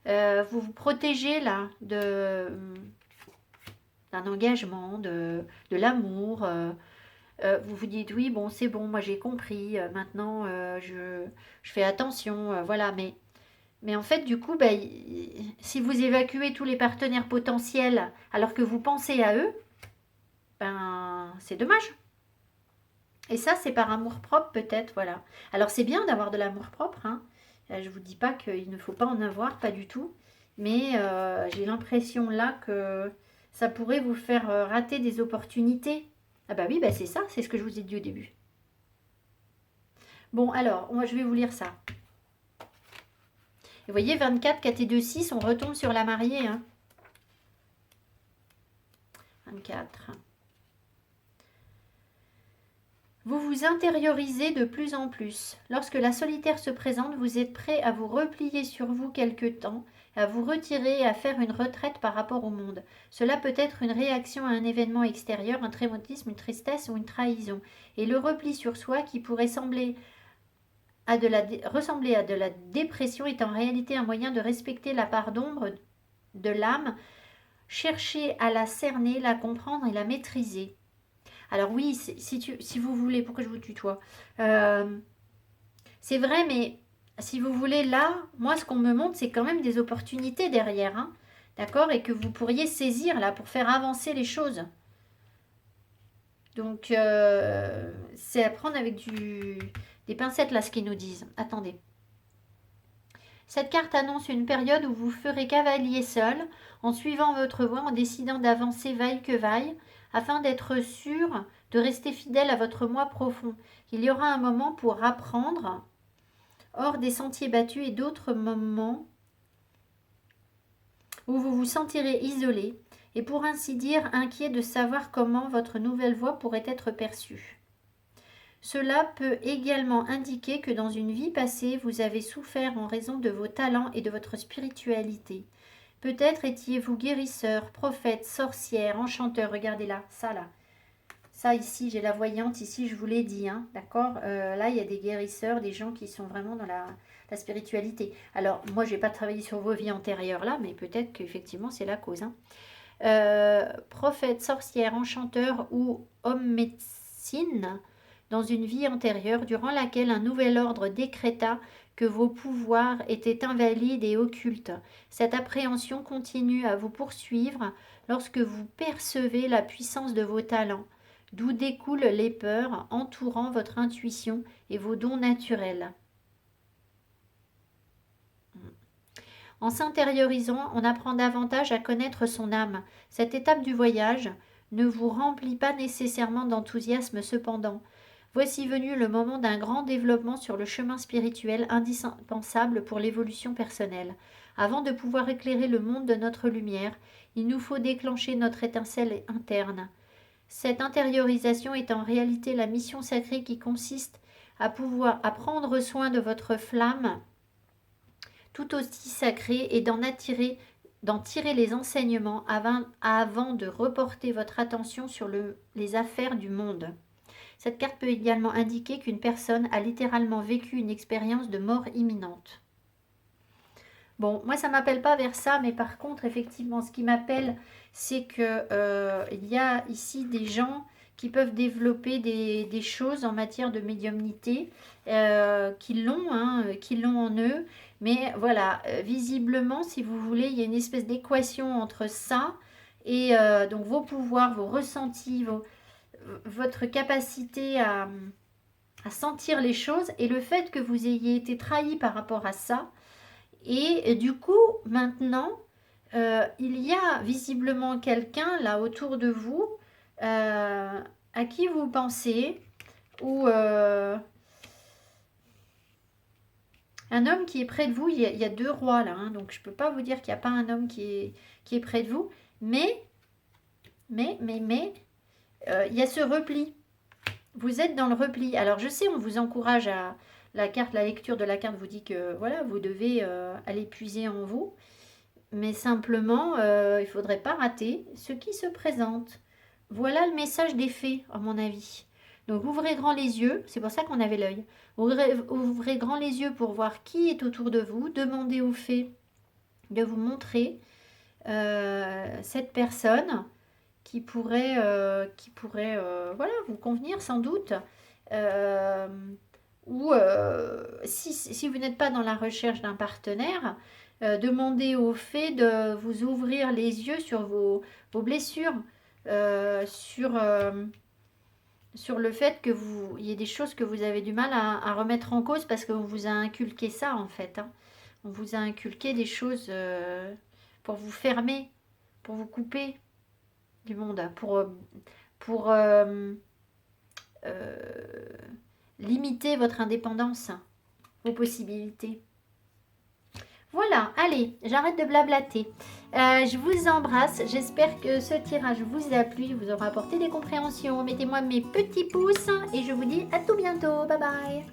Vous vous protégez, là, d'un engagement, de l'amour. Vous vous dites, oui, bon, c'est bon, moi j'ai compris. Maintenant, je fais attention. Voilà, mais en fait, du coup, ben, si vous évacuez tous les partenaires potentiels alors que vous pensez à eux, ben, c'est dommage. Et ça, c'est par amour-propre peut-être, voilà. Alors c'est bien d'avoir de l'amour-propre, hein. Je vous dis pas qu'il ne faut pas en avoir, pas du tout. Mais j'ai l'impression là que ça pourrait vous faire rater des opportunités. Ah bah oui, bah c'est ça, c'est ce que je vous ai dit au début. Bon, alors, moi je vais vous lire ça. Vous voyez, 24, 4 et 2, 6, on retombe sur la mariée, hein. 24. Vous vous intériorisez de plus en plus. Lorsque la solitaire se présente, vous êtes prêt à vous replier sur vous quelque temps, à vous retirer et à faire une retraite par rapport au monde. Cela peut être une réaction à un événement extérieur, un traumatisme, une tristesse ou une trahison. Et le repli sur soi qui pourrait ressembler à de la dépression est en réalité un moyen de respecter la part d'ombre de l'âme, chercher à la cerner, la comprendre et la maîtriser. Alors oui, si vous voulez, pourquoi je vous tutoie? Euh, c'est vrai, mais si vous voulez, là, moi, ce qu'on me montre, c'est quand même des opportunités derrière, hein, d'accord? Et que vous pourriez saisir, là, pour faire avancer les choses. Donc, c'est à prendre avec des pincettes, là, ce qu'ils nous disent. Attendez. Cette carte annonce une période où vous ferez cavalier seul, en suivant votre voie, en décidant d'avancer vaille que vaille, afin d'être sûr de rester fidèle à votre moi profond. Il y aura un moment pour apprendre, hors des sentiers battus, et d'autres moments où vous vous sentirez isolé, et pour ainsi dire inquiet de savoir comment votre nouvelle voie pourrait être perçue. Cela peut également indiquer que dans une vie passée, vous avez souffert en raison de vos talents et de votre spiritualité. Peut-être étiez-vous guérisseur, prophète, sorcière, enchanteur. Regardez là, ça là. Ça ici, j'ai la voyante, ici je vous l'ai dit, hein, d'accord. Là, il y a des guérisseurs, des gens qui sont vraiment dans la spiritualité. Alors, moi, je n'ai pas travaillé sur vos vies antérieures là, mais peut-être qu'effectivement, c'est la cause, hein. Prophète, sorcière, enchanteur ou homme médecine dans une vie antérieure durant laquelle un nouvel ordre décréta que vos pouvoirs étaient invalides et occultes. Cette appréhension continue à vous poursuivre lorsque vous percevez la puissance de vos talents, d'où découlent les peurs entourant votre intuition et vos dons naturels. En s'intériorisant, on apprend davantage à connaître son âme. Cette étape du voyage ne vous remplit pas nécessairement d'enthousiasme cependant. Voici venu le moment d'un grand développement sur le chemin spirituel indispensable pour l'évolution personnelle. Avant de pouvoir éclairer le monde de notre lumière, il nous faut déclencher notre étincelle interne. Cette intériorisation est en réalité la mission sacrée qui consiste à prendre soin de votre flamme tout aussi sacrée et d'en tirer les enseignements avant de reporter votre attention sur les affaires du monde. Cette carte peut également indiquer qu'une personne a littéralement vécu une expérience de mort imminente. Bon, moi ça m'appelle pas vers ça, mais par contre, effectivement, ce qui m'appelle, c'est que il y a ici des gens qui peuvent développer des choses en matière de médiumnité, qui l'ont en eux. Mais voilà, visiblement, si vous voulez, il y a une espèce d'équation entre ça et donc vos pouvoirs, vos ressentis, votre capacité à sentir les choses et le fait que vous ayez été trahi par rapport à ça. Et du coup, maintenant, il y a visiblement quelqu'un là autour de vous à qui vous pensez, ou un homme qui est près de vous. Il y a deux rois là, hein, donc je ne peux pas vous dire qu'il n'y a pas un homme qui est près de vous, mais Mais, il y a ce repli. Vous êtes dans le repli. Alors, je sais, on vous encourage à... La lecture de la carte vous dit que voilà, vous devez aller puiser en vous. Mais simplement, il ne faudrait pas rater ce qui se présente. Voilà le message des fées, à mon avis. Donc, ouvrez grand les yeux. C'est pour ça qu'on avait l'œil. Ouvrez grand les yeux pour voir qui est autour de vous. Demandez aux fées de vous montrer cette personne qui pourrait voilà, vous convenir sans doute. Ou si vous n'êtes pas dans la recherche d'un partenaire, demandez aux fées de vous ouvrir les yeux sur vos blessures, sur le fait que il y ait des choses que vous avez du mal à remettre en cause parce qu'on vous a inculqué ça en fait. Hein. On vous a inculqué des choses pour vous fermer, pour vous couper du monde, pour limiter votre indépendance, vos possibilités. Voilà, allez, j'arrête de blablater. Je vous embrasse. J'espère que ce tirage vous a plu, vous aura apporté des compréhensions. Mettez-moi mes petits pouces et je vous dis à tout bientôt. Bye bye.